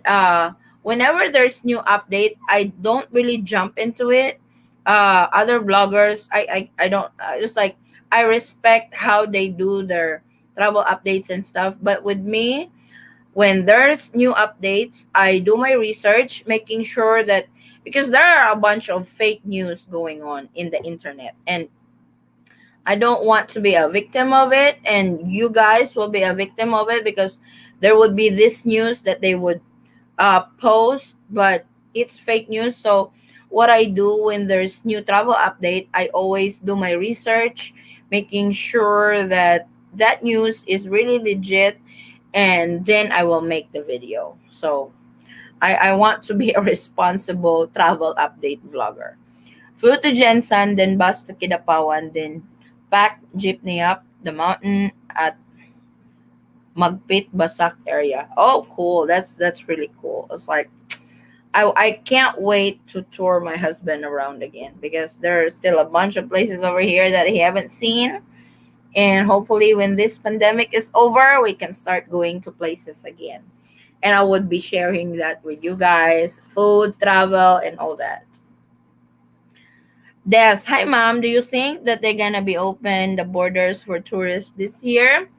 whenever there's new update, I don't really jump into it. Other bloggers, I don't just like, I respect how they do their travel updates and stuff, but with me, when there's new updates, I do my research, making sure that, because there are a bunch of fake news going on in the internet, and I don't want to be a victim of it, and you guys will be a victim of it, because there would be this news that they would post, but it's fake news. So what I do when there's new travel update, I always do my research, making sure that that news is really legit, and then I will make the video. So I want to be a responsible travel update vlogger. Flew to Jensen, then bus to Kidapawan, then pack jeepney up the mountain at Magpit Basak area. Oh, cool. That's really cool. It's like I can't wait to tour my husband around again, because there's still a bunch of places over here that he haven't seen. And hopefully when this pandemic is over, we can start going to places again. And I would be sharing that with you guys, food, travel, and all that. Des, hi mom. Do you think that they're gonna be open the borders for tourists this year?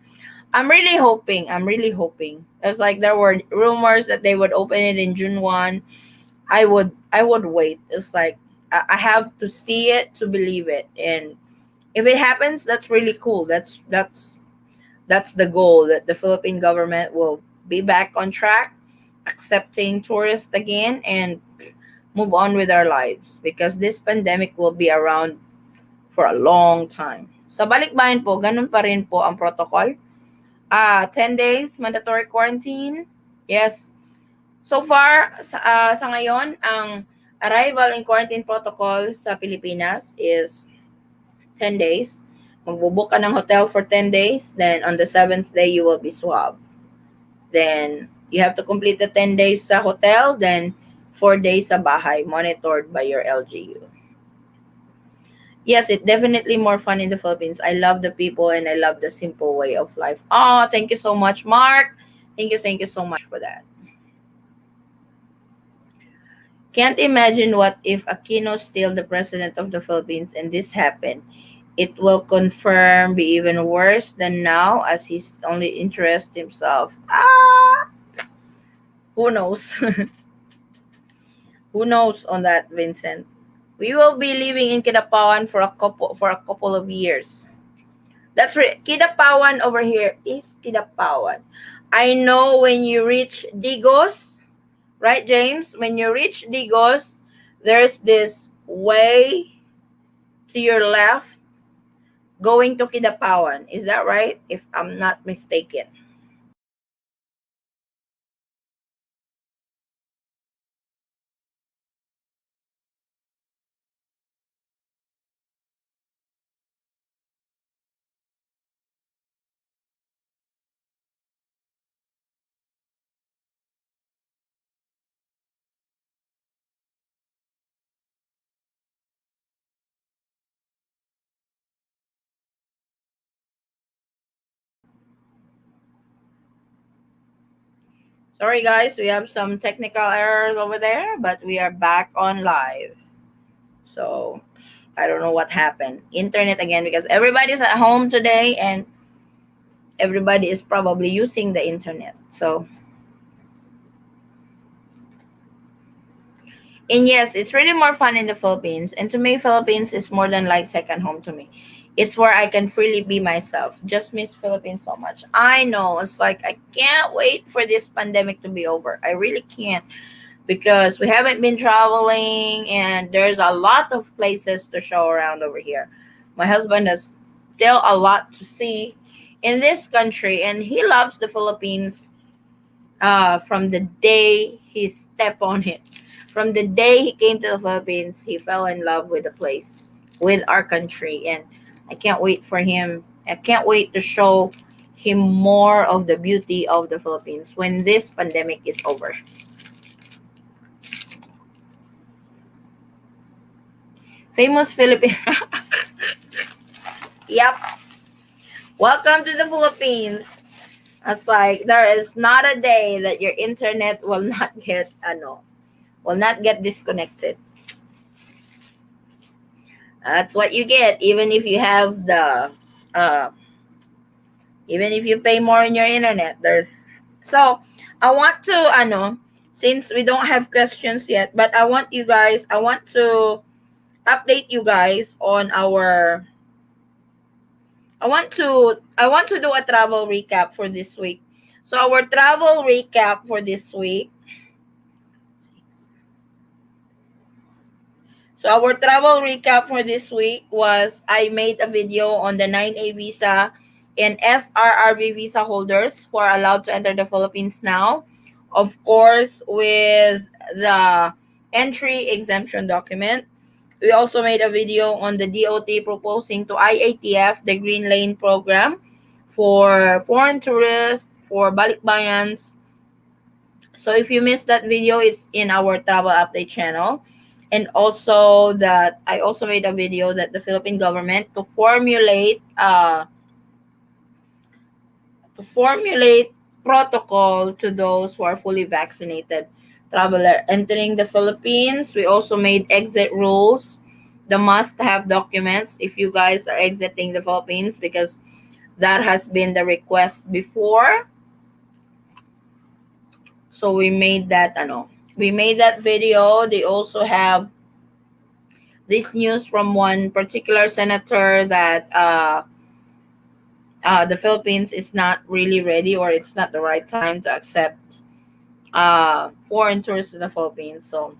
I'm really hoping. I'm really hoping. It's like there were rumors that they would open it in June 1. I would wait. It's like I have to see it to believe it. And if it happens, that's really cool. That's the goal, that the Philippine government will be back on track, accepting tourists again, and move on with our lives, because this pandemic will be around for a long time. Sa balikbayan po, ganun pa rin po ang protocol. 10 days mandatory quarantine. Yes. So far, sa ngayon, ang arrival and quarantine protocol sa Pilipinas is 10 days. Magbubook ka ng hotel for 10 days. Then, on the 7th day, you will be swabbed. Then, you have to complete the 10 days sa hotel. Then, 4 days sa bahay, monitored by your LGU. Yes, it's definitely more fun in the Philippines. I love the people, and I love the simple way of life. Oh, thank you so much, Mark. Thank you so much for that. Can't imagine what if Aquino still the president of the Philippines and this happened. It will confirm be even worse than now, as he's only interest himself. Who knows? Who knows on that, Vincent? We will be living in Kidapawan for a couple of years. That's right. Kidapawan over here is Kidapawan. I know when you reach Digos, right, James? When you reach Digos, there's this way to your left going to Kidapawan. Is that right? If I'm not mistaken. Sorry, guys, we have some technical errors over there, but we are back on live. So I don't know what happened. Internet again, because everybody's at home today, and everybody is probably using the internet. So, and yes, it's really more fun in the Philippines. And to me, Philippines is more than like second home to me. It's where I can freely be myself. Just miss Philippines so much. I know. It's like I can't wait for this pandemic to be over. I really can't, because we haven't been traveling, and there's a lot of places to show around over here. My husband has still a lot to see in this country, and he loves the Philippines from the day he stepped on it. From the day he came to the Philippines, he fell in love with the place. with our country. And I can't wait for him. I can't wait to show him more of the beauty of the Philippines when this pandemic is over. Famous Philippine. Yep. Welcome to the Philippines. It's like there is not a day that your internet will not get will not get disconnected. That's what you get, even if you have the uh even if you pay more in your internet. There's so I want to since we don't have questions yet, but I want to update you guys on our I want to do a travel recap for this week. So our travel recap for this week. So our travel recap for this week was I made a video on the 9A visa and SRRV visa holders who are allowed to enter the Philippines now. Of course, with the entry exemption document. We also made a video on the DOT proposing to IATF the Green Lane program for foreign tourists, for balikbayans. So if you missed that video, it's in our travel update channel. And also that I also made a video that the Philippine government to formulate protocol to those who are fully vaccinated traveler entering the Philippines. We also made exit rules, the must have documents if you guys are exiting the Philippines, because that has been the request before. So we made that video. They also have this news from one particular senator that the Philippines is not really ready, or it's not the right time to accept foreign tourists in the Philippines. So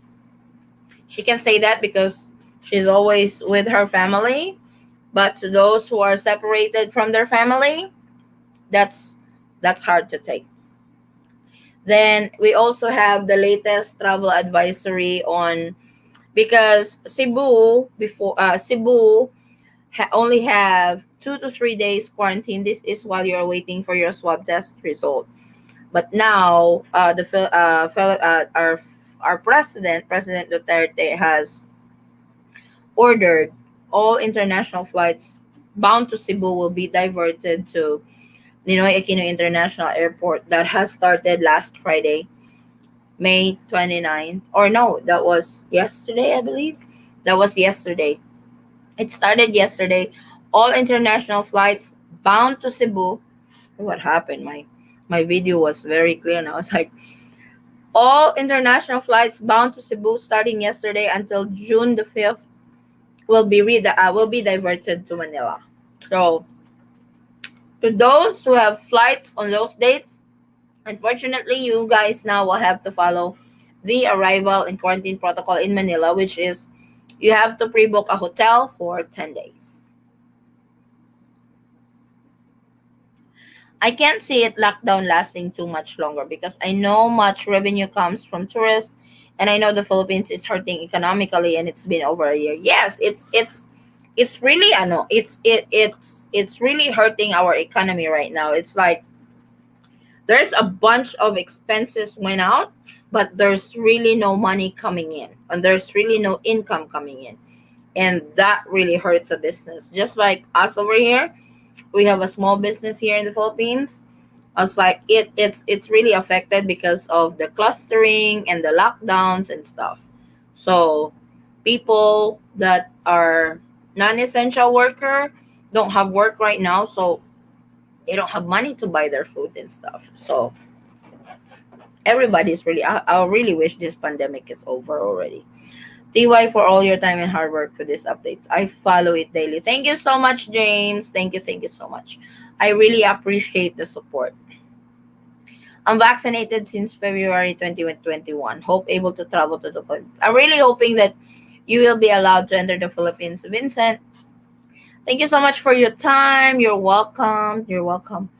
she can say that because she's always with her family. But to those who are separated from their family, that's hard to take. Then we also have the latest travel advisory on, because Cebu only have 2 to 3 days quarantine. This is while you're waiting for your swab test result. But now, our President Duterte, has ordered all international flights bound to Cebu will be diverted to Ninoy Aquino International Airport. That has started last Friday, May 29th. Or no, that was yesterday, I believe. That was yesterday. It started yesterday. All international flights bound to Cebu. What happened? My video was very clear now. It's like all international flights bound to Cebu starting yesterday until June the 5th will be diverted to Manila. So to those who have flights on those dates, unfortunately, you guys now will have to follow the arrival and quarantine protocol in Manila, which is you have to pre-book a hotel for 10 days. I can't see it lockdown lasting too much longer because I know much revenue comes from tourists, and I know the Philippines is hurting economically, and it's been over a year. Yes, it's really I know it's really hurting our economy right now. It's like there's a bunch of expenses went out, but there's really no money coming in, and there's really no income coming in, and that really hurts a business. Just like us over here, we have a small business here in the Philippines. It's like it's really affected because of the clustering and the lockdowns and stuff. So people that are non-essential worker don't have work right now, so they don't have money to buy their food and stuff. So everybody's really I really wish this pandemic is over already. TY for all your time and hard work for these updates. I follow it daily. Thank you so much, James. Thank you so much. I really appreciate the support. I'm vaccinated since February 2021. Hope able to travel to the Philippines. I'm really hoping that you will be allowed to enter the Philippines. Vincent, thank you so much for your time. You're welcome. You're welcome.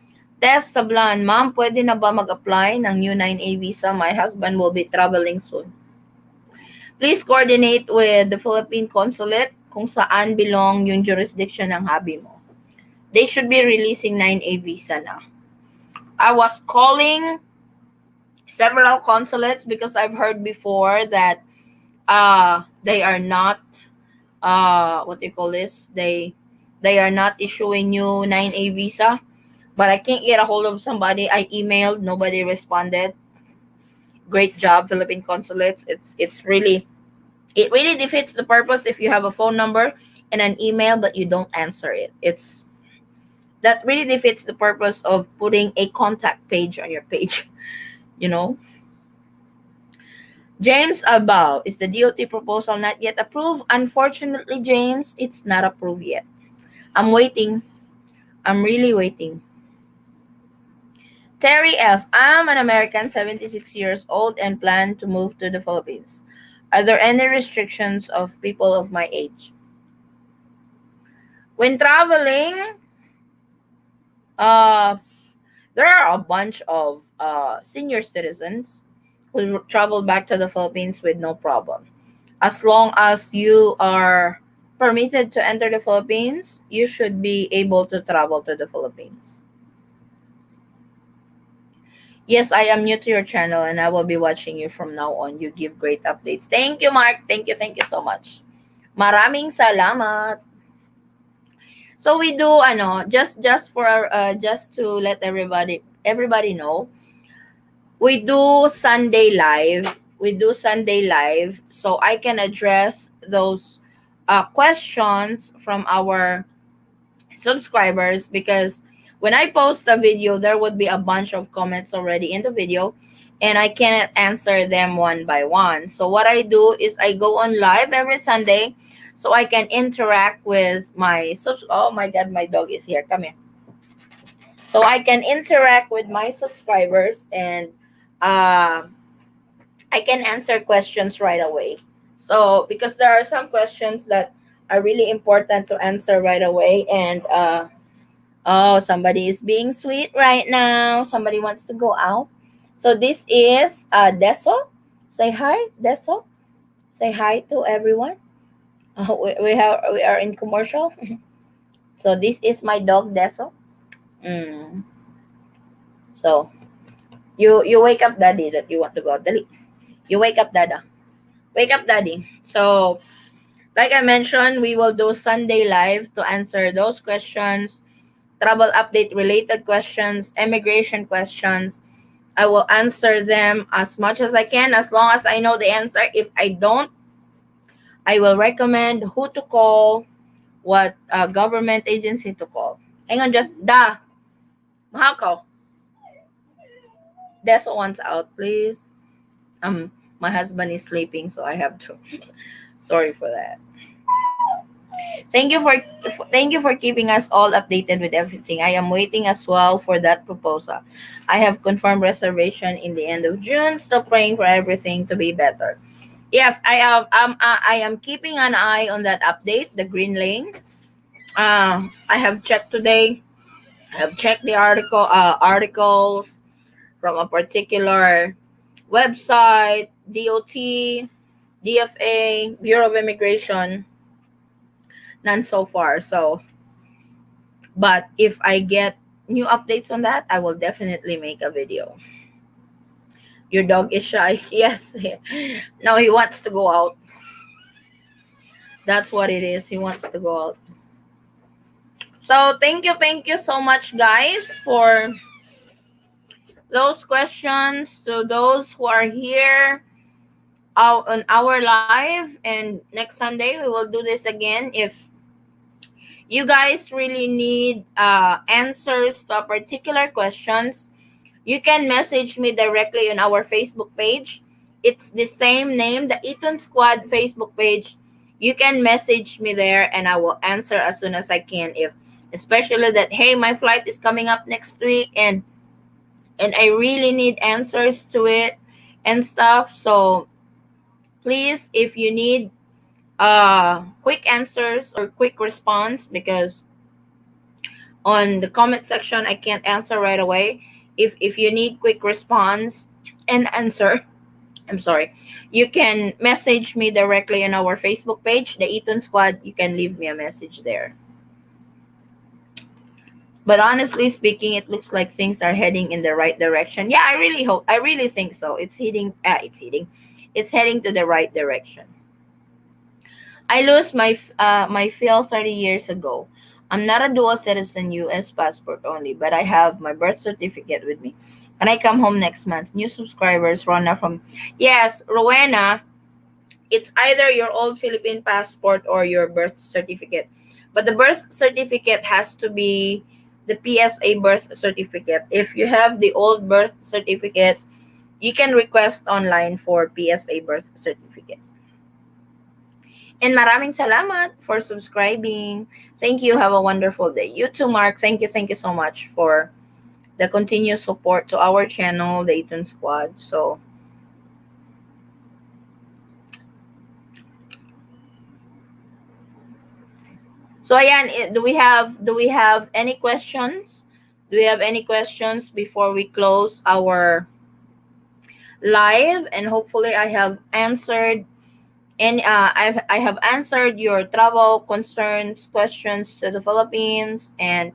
Tess Sablan, ma'am, pwede na ba mag-apply ng new 9A visa? My husband will be traveling soon. Please coordinate with the Philippine consulate kung saan belong yung jurisdiction ng hubby mo. They should be releasing 9A visa na. I was calling several consulates because I've heard before that they are not what do you call this? They are not issuing you 9A visa. But I can't get a hold of somebody. I emailed, nobody responded. Great job, Philippine consulates. It really defeats the purpose if you have a phone number and an email but you don't answer it. That really defeats the purpose of putting a contact page on your page. You know? James Abao, is the DOT proposal not yet approved? Unfortunately, James, it's not approved yet. I'm waiting. I'm really waiting. Terry S. I'm an American, 76 years old, and plan to move to the Philippines. Are there any restrictions of people of my age? When traveling, there are a bunch of senior citizens who travel back to the Philippines with no problem. As long as you are permitted to enter the Philippines, you should be able to travel to the Philippines. Yes, I am new to your channel and I will be watching you from now on. You give great updates. Thank you, Mark. Thank you so much. Maraming salamat. So we do just to let everybody know, we do Sunday live. So I can address those questions from our subscribers, because when I post a video, there would be a bunch of comments already in the video, and I cannot answer them one by one. So what I do is I go on live every Sunday so I can interact with my oh my god, my dog is here. Come here. So I can interact with my subscribers, and I can answer questions right away. So because there are some questions that are really important to answer right away, and oh, somebody is being sweet right now. Somebody wants to go out. So this is Deso. Say hi, Deso. Say hi to everyone. We are in commercial. So this is my dog Deso. So you wake up, daddy, that you want to go out. Dali. You wake up, dada. Wake up, daddy. So like I mentioned, we will do Sunday live to answer those questions, travel update related questions, immigration questions. I will answer them as much as I can, as long as I know the answer. If I don't, I will recommend who to call, what government agency to call. Hang on, just Mahako. Deso wants out, please. My husband is sleeping, so I have to. Sorry for that. Thank you for keeping us all updated with everything. I am waiting as well for that proposal. I have confirmed reservation in the end of June. Still praying for everything to be better. Yes, I am keeping an eye on that update, the green lane. I have checked today. I have checked the articles from a particular website, DOT, DFA, Bureau of Immigration. None so far. So, but if I get new updates on that, I will definitely make a video. Your dog is shy. Yes. No, he wants to go out. That's what it is. He wants to go out. So thank you so much, guys, for those questions. To those who are here out on our live, and next Sunday we will do this again. If you guys really need answers to particular questions, you can message me directly on our Facebook page. It's the same name, the Eton Squad Facebook page. You can message me there and I will answer as soon as I can. If especially that, hey, my flight is coming up next week and I really need answers to it and stuff. So please, if you need quick answers or quick response, because on the comment section I can't answer right away. If you need quick response and answer, I'm sorry. You can message me directly on our Facebook page, the Eton Squad. You can leave me a message there. But honestly speaking, it looks like things are heading in the right direction. Yeah, I really hope. I really think so. It's heading to the right direction. I lost my feel 30 years ago. I'm not a dual citizen US passport only, but I have my birth certificate with me. When I come home next month, new subscribers, Rona from Yes, Rowena, it's either your old Philippine passport or your birth certificate. But the birth certificate has to be the PSA birth certificate. If you have the old birth certificate, you can request online for PSA birth certificate. And maraming salamat for subscribing. Thank you. Have a wonderful day. You too, Mark. Thank you so much for the continued support to our channel, the Eton Squad. So ayan, do we have any questions? Do we have any questions before we close our live? And hopefully I have answered I have answered your travel concerns, questions to the Philippines. And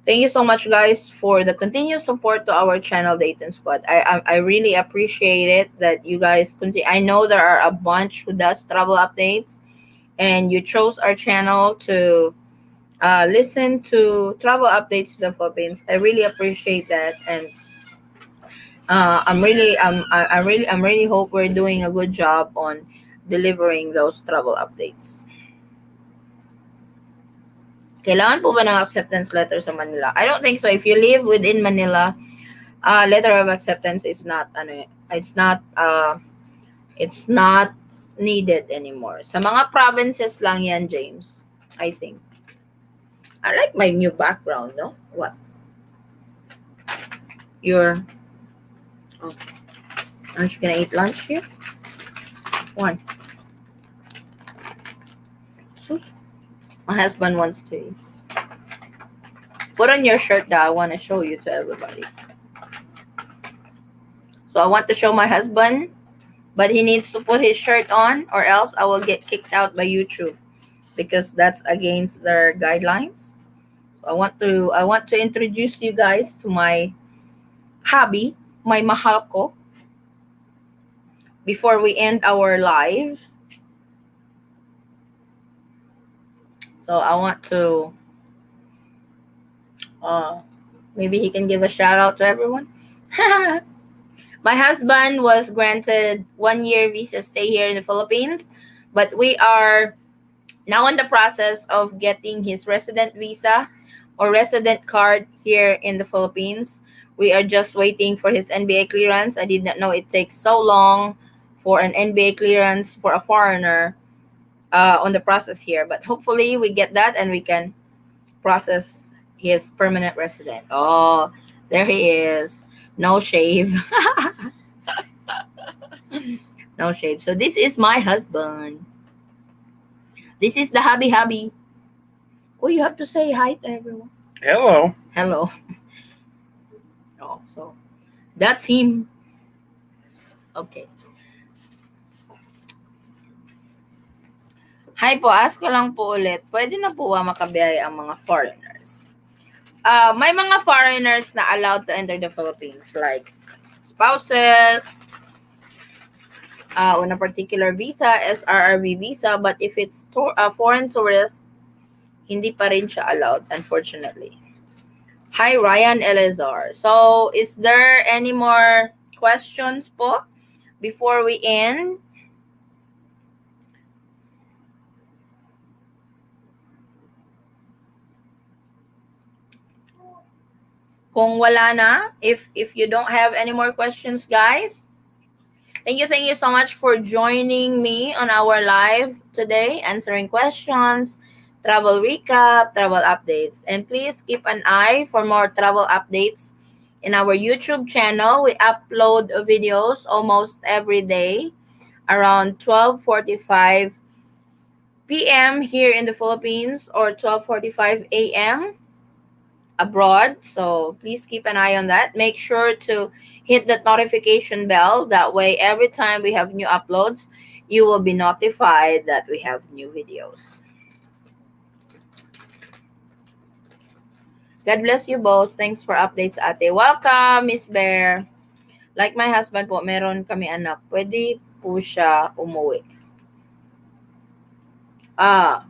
thank you so much, guys, for the continued support to our channel, Dayton Squad. I really appreciate it that you guys continue. I know there are a bunch who does travel updates, and you chose our channel to listen to travel updates to the Philippines. I really appreciate that, and I'm really hope we're doing a good job on delivering those travel updates. Kailangan po ba ng acceptance letter sa Manila? I don't think so. If you live within Manila, letter of acceptance is not it's not needed anymore. Sa mga provinces lang yan, James. I think. I like my new background, no? What? You're oh, aren't you gonna eat lunch here? Why? Sus. My husband wants to eat. Put on your shirt that I want to show you to everybody. So I want to show my husband, but he needs to put his shirt on, or else I will get kicked out by YouTube because that's against their guidelines. So I want to introduce you guys to my hobby, my mahal ko, before we end our live. So I want to maybe he can give a shout out to everyone. My husband was granted 1 year visa stay here in the Philippines, but we are now in the process of getting his resident visa or resident card here in the Philippines. We are just waiting for his NBA clearance. I did not know it takes so long for an NBA clearance for a foreigner on the process here. But hopefully we get that and we can process his permanent resident. Oh, there he is. No shave. No shave. So this is my husband. This is the hubby. Oh, you have to say hi to everyone. Hello. Hello. Oh, so that's him. Okay. Hi po, ask ko lang po ulit. Pwede na po ba makabiyaya ang mga foreigners? May mga foreigners na allowed to enter the Philippines, like spouses, on a particular visa, SRRB visa, but if it's foreign tourist, hindi pa rin siya allowed, unfortunately. Hi, Ryan Elazar. So, is there any more questions po before we end? Kung wala na, if you don't have any more questions, guys, thank you so much for joining me on our live today, answering questions, travel recap, travel updates. And please keep an eye for more travel updates in our YouTube channel. We upload videos almost every day around 12:45 p.m. here in the Philippines or 12:45 a.m. abroad. So please keep an eye on that. Make sure to hit that notification bell. That way, every time we have new uploads, you will be notified that we have new videos. God bless you both. Thanks for updates, ate. Welcome, Miss Bear. Like my husband po, meron kami anak. Pwede po siya umuwi. Ah,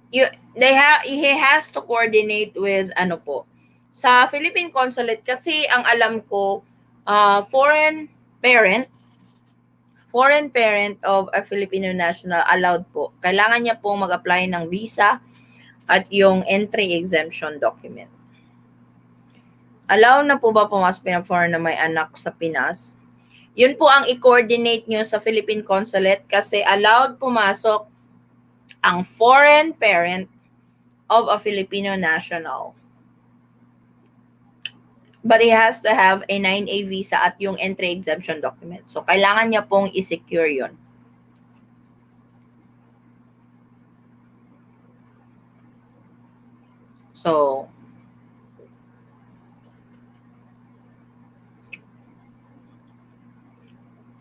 you he has to coordinate with ano po sa Philippine consulate kasi ang alam ko foreign parent of a Filipino national allowed po. Kailangan niya pong mag-apply ng visa at yung entry exemption document. Allow na po ba pumasok ng foreign na may anak sa Pinas? Yun po ang i-coordinate nyo sa Philippine consulate kasi allowed pumasok ang foreign parent of a Filipino national. But he has to have a 9A visa at yung entry exemption document. So, kailangan niya pong i-secure yun. So,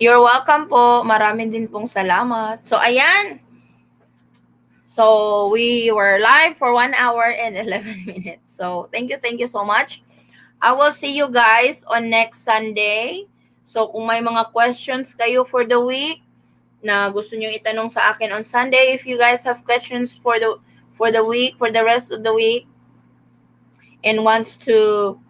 you're welcome po. Maraming din pong salamat. So, ayan. So, we were live for 1 hour and 11 minutes. So, thank you so much. I will see you guys on next Sunday. So, kung may mga questions kayo for the week na gusto nyo itanong sa akin on Sunday, if you guys have questions for the week, for the rest of the week, and wants to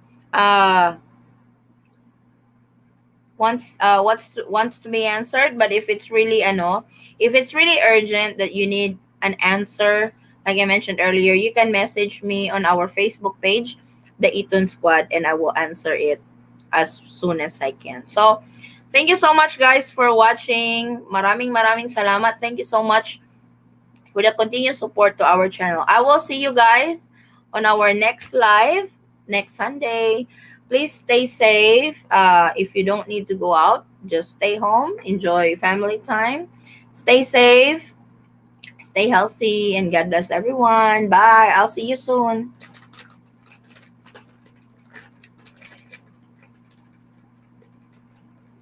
be answered, but if it's really urgent that you need an answer, like I mentioned earlier, you can message me on our Facebook page, the Eton Squad, and I will answer it as soon as I can. So, thank you so much, guys, for watching. Maraming salamat. Thank you so much for the continued support to our channel. I will see you guys on our next live next Sunday. Please stay safe. If you don't need to go out, just stay home. Enjoy family time. Stay safe. Stay healthy. And God bless everyone. Bye. I'll see you soon.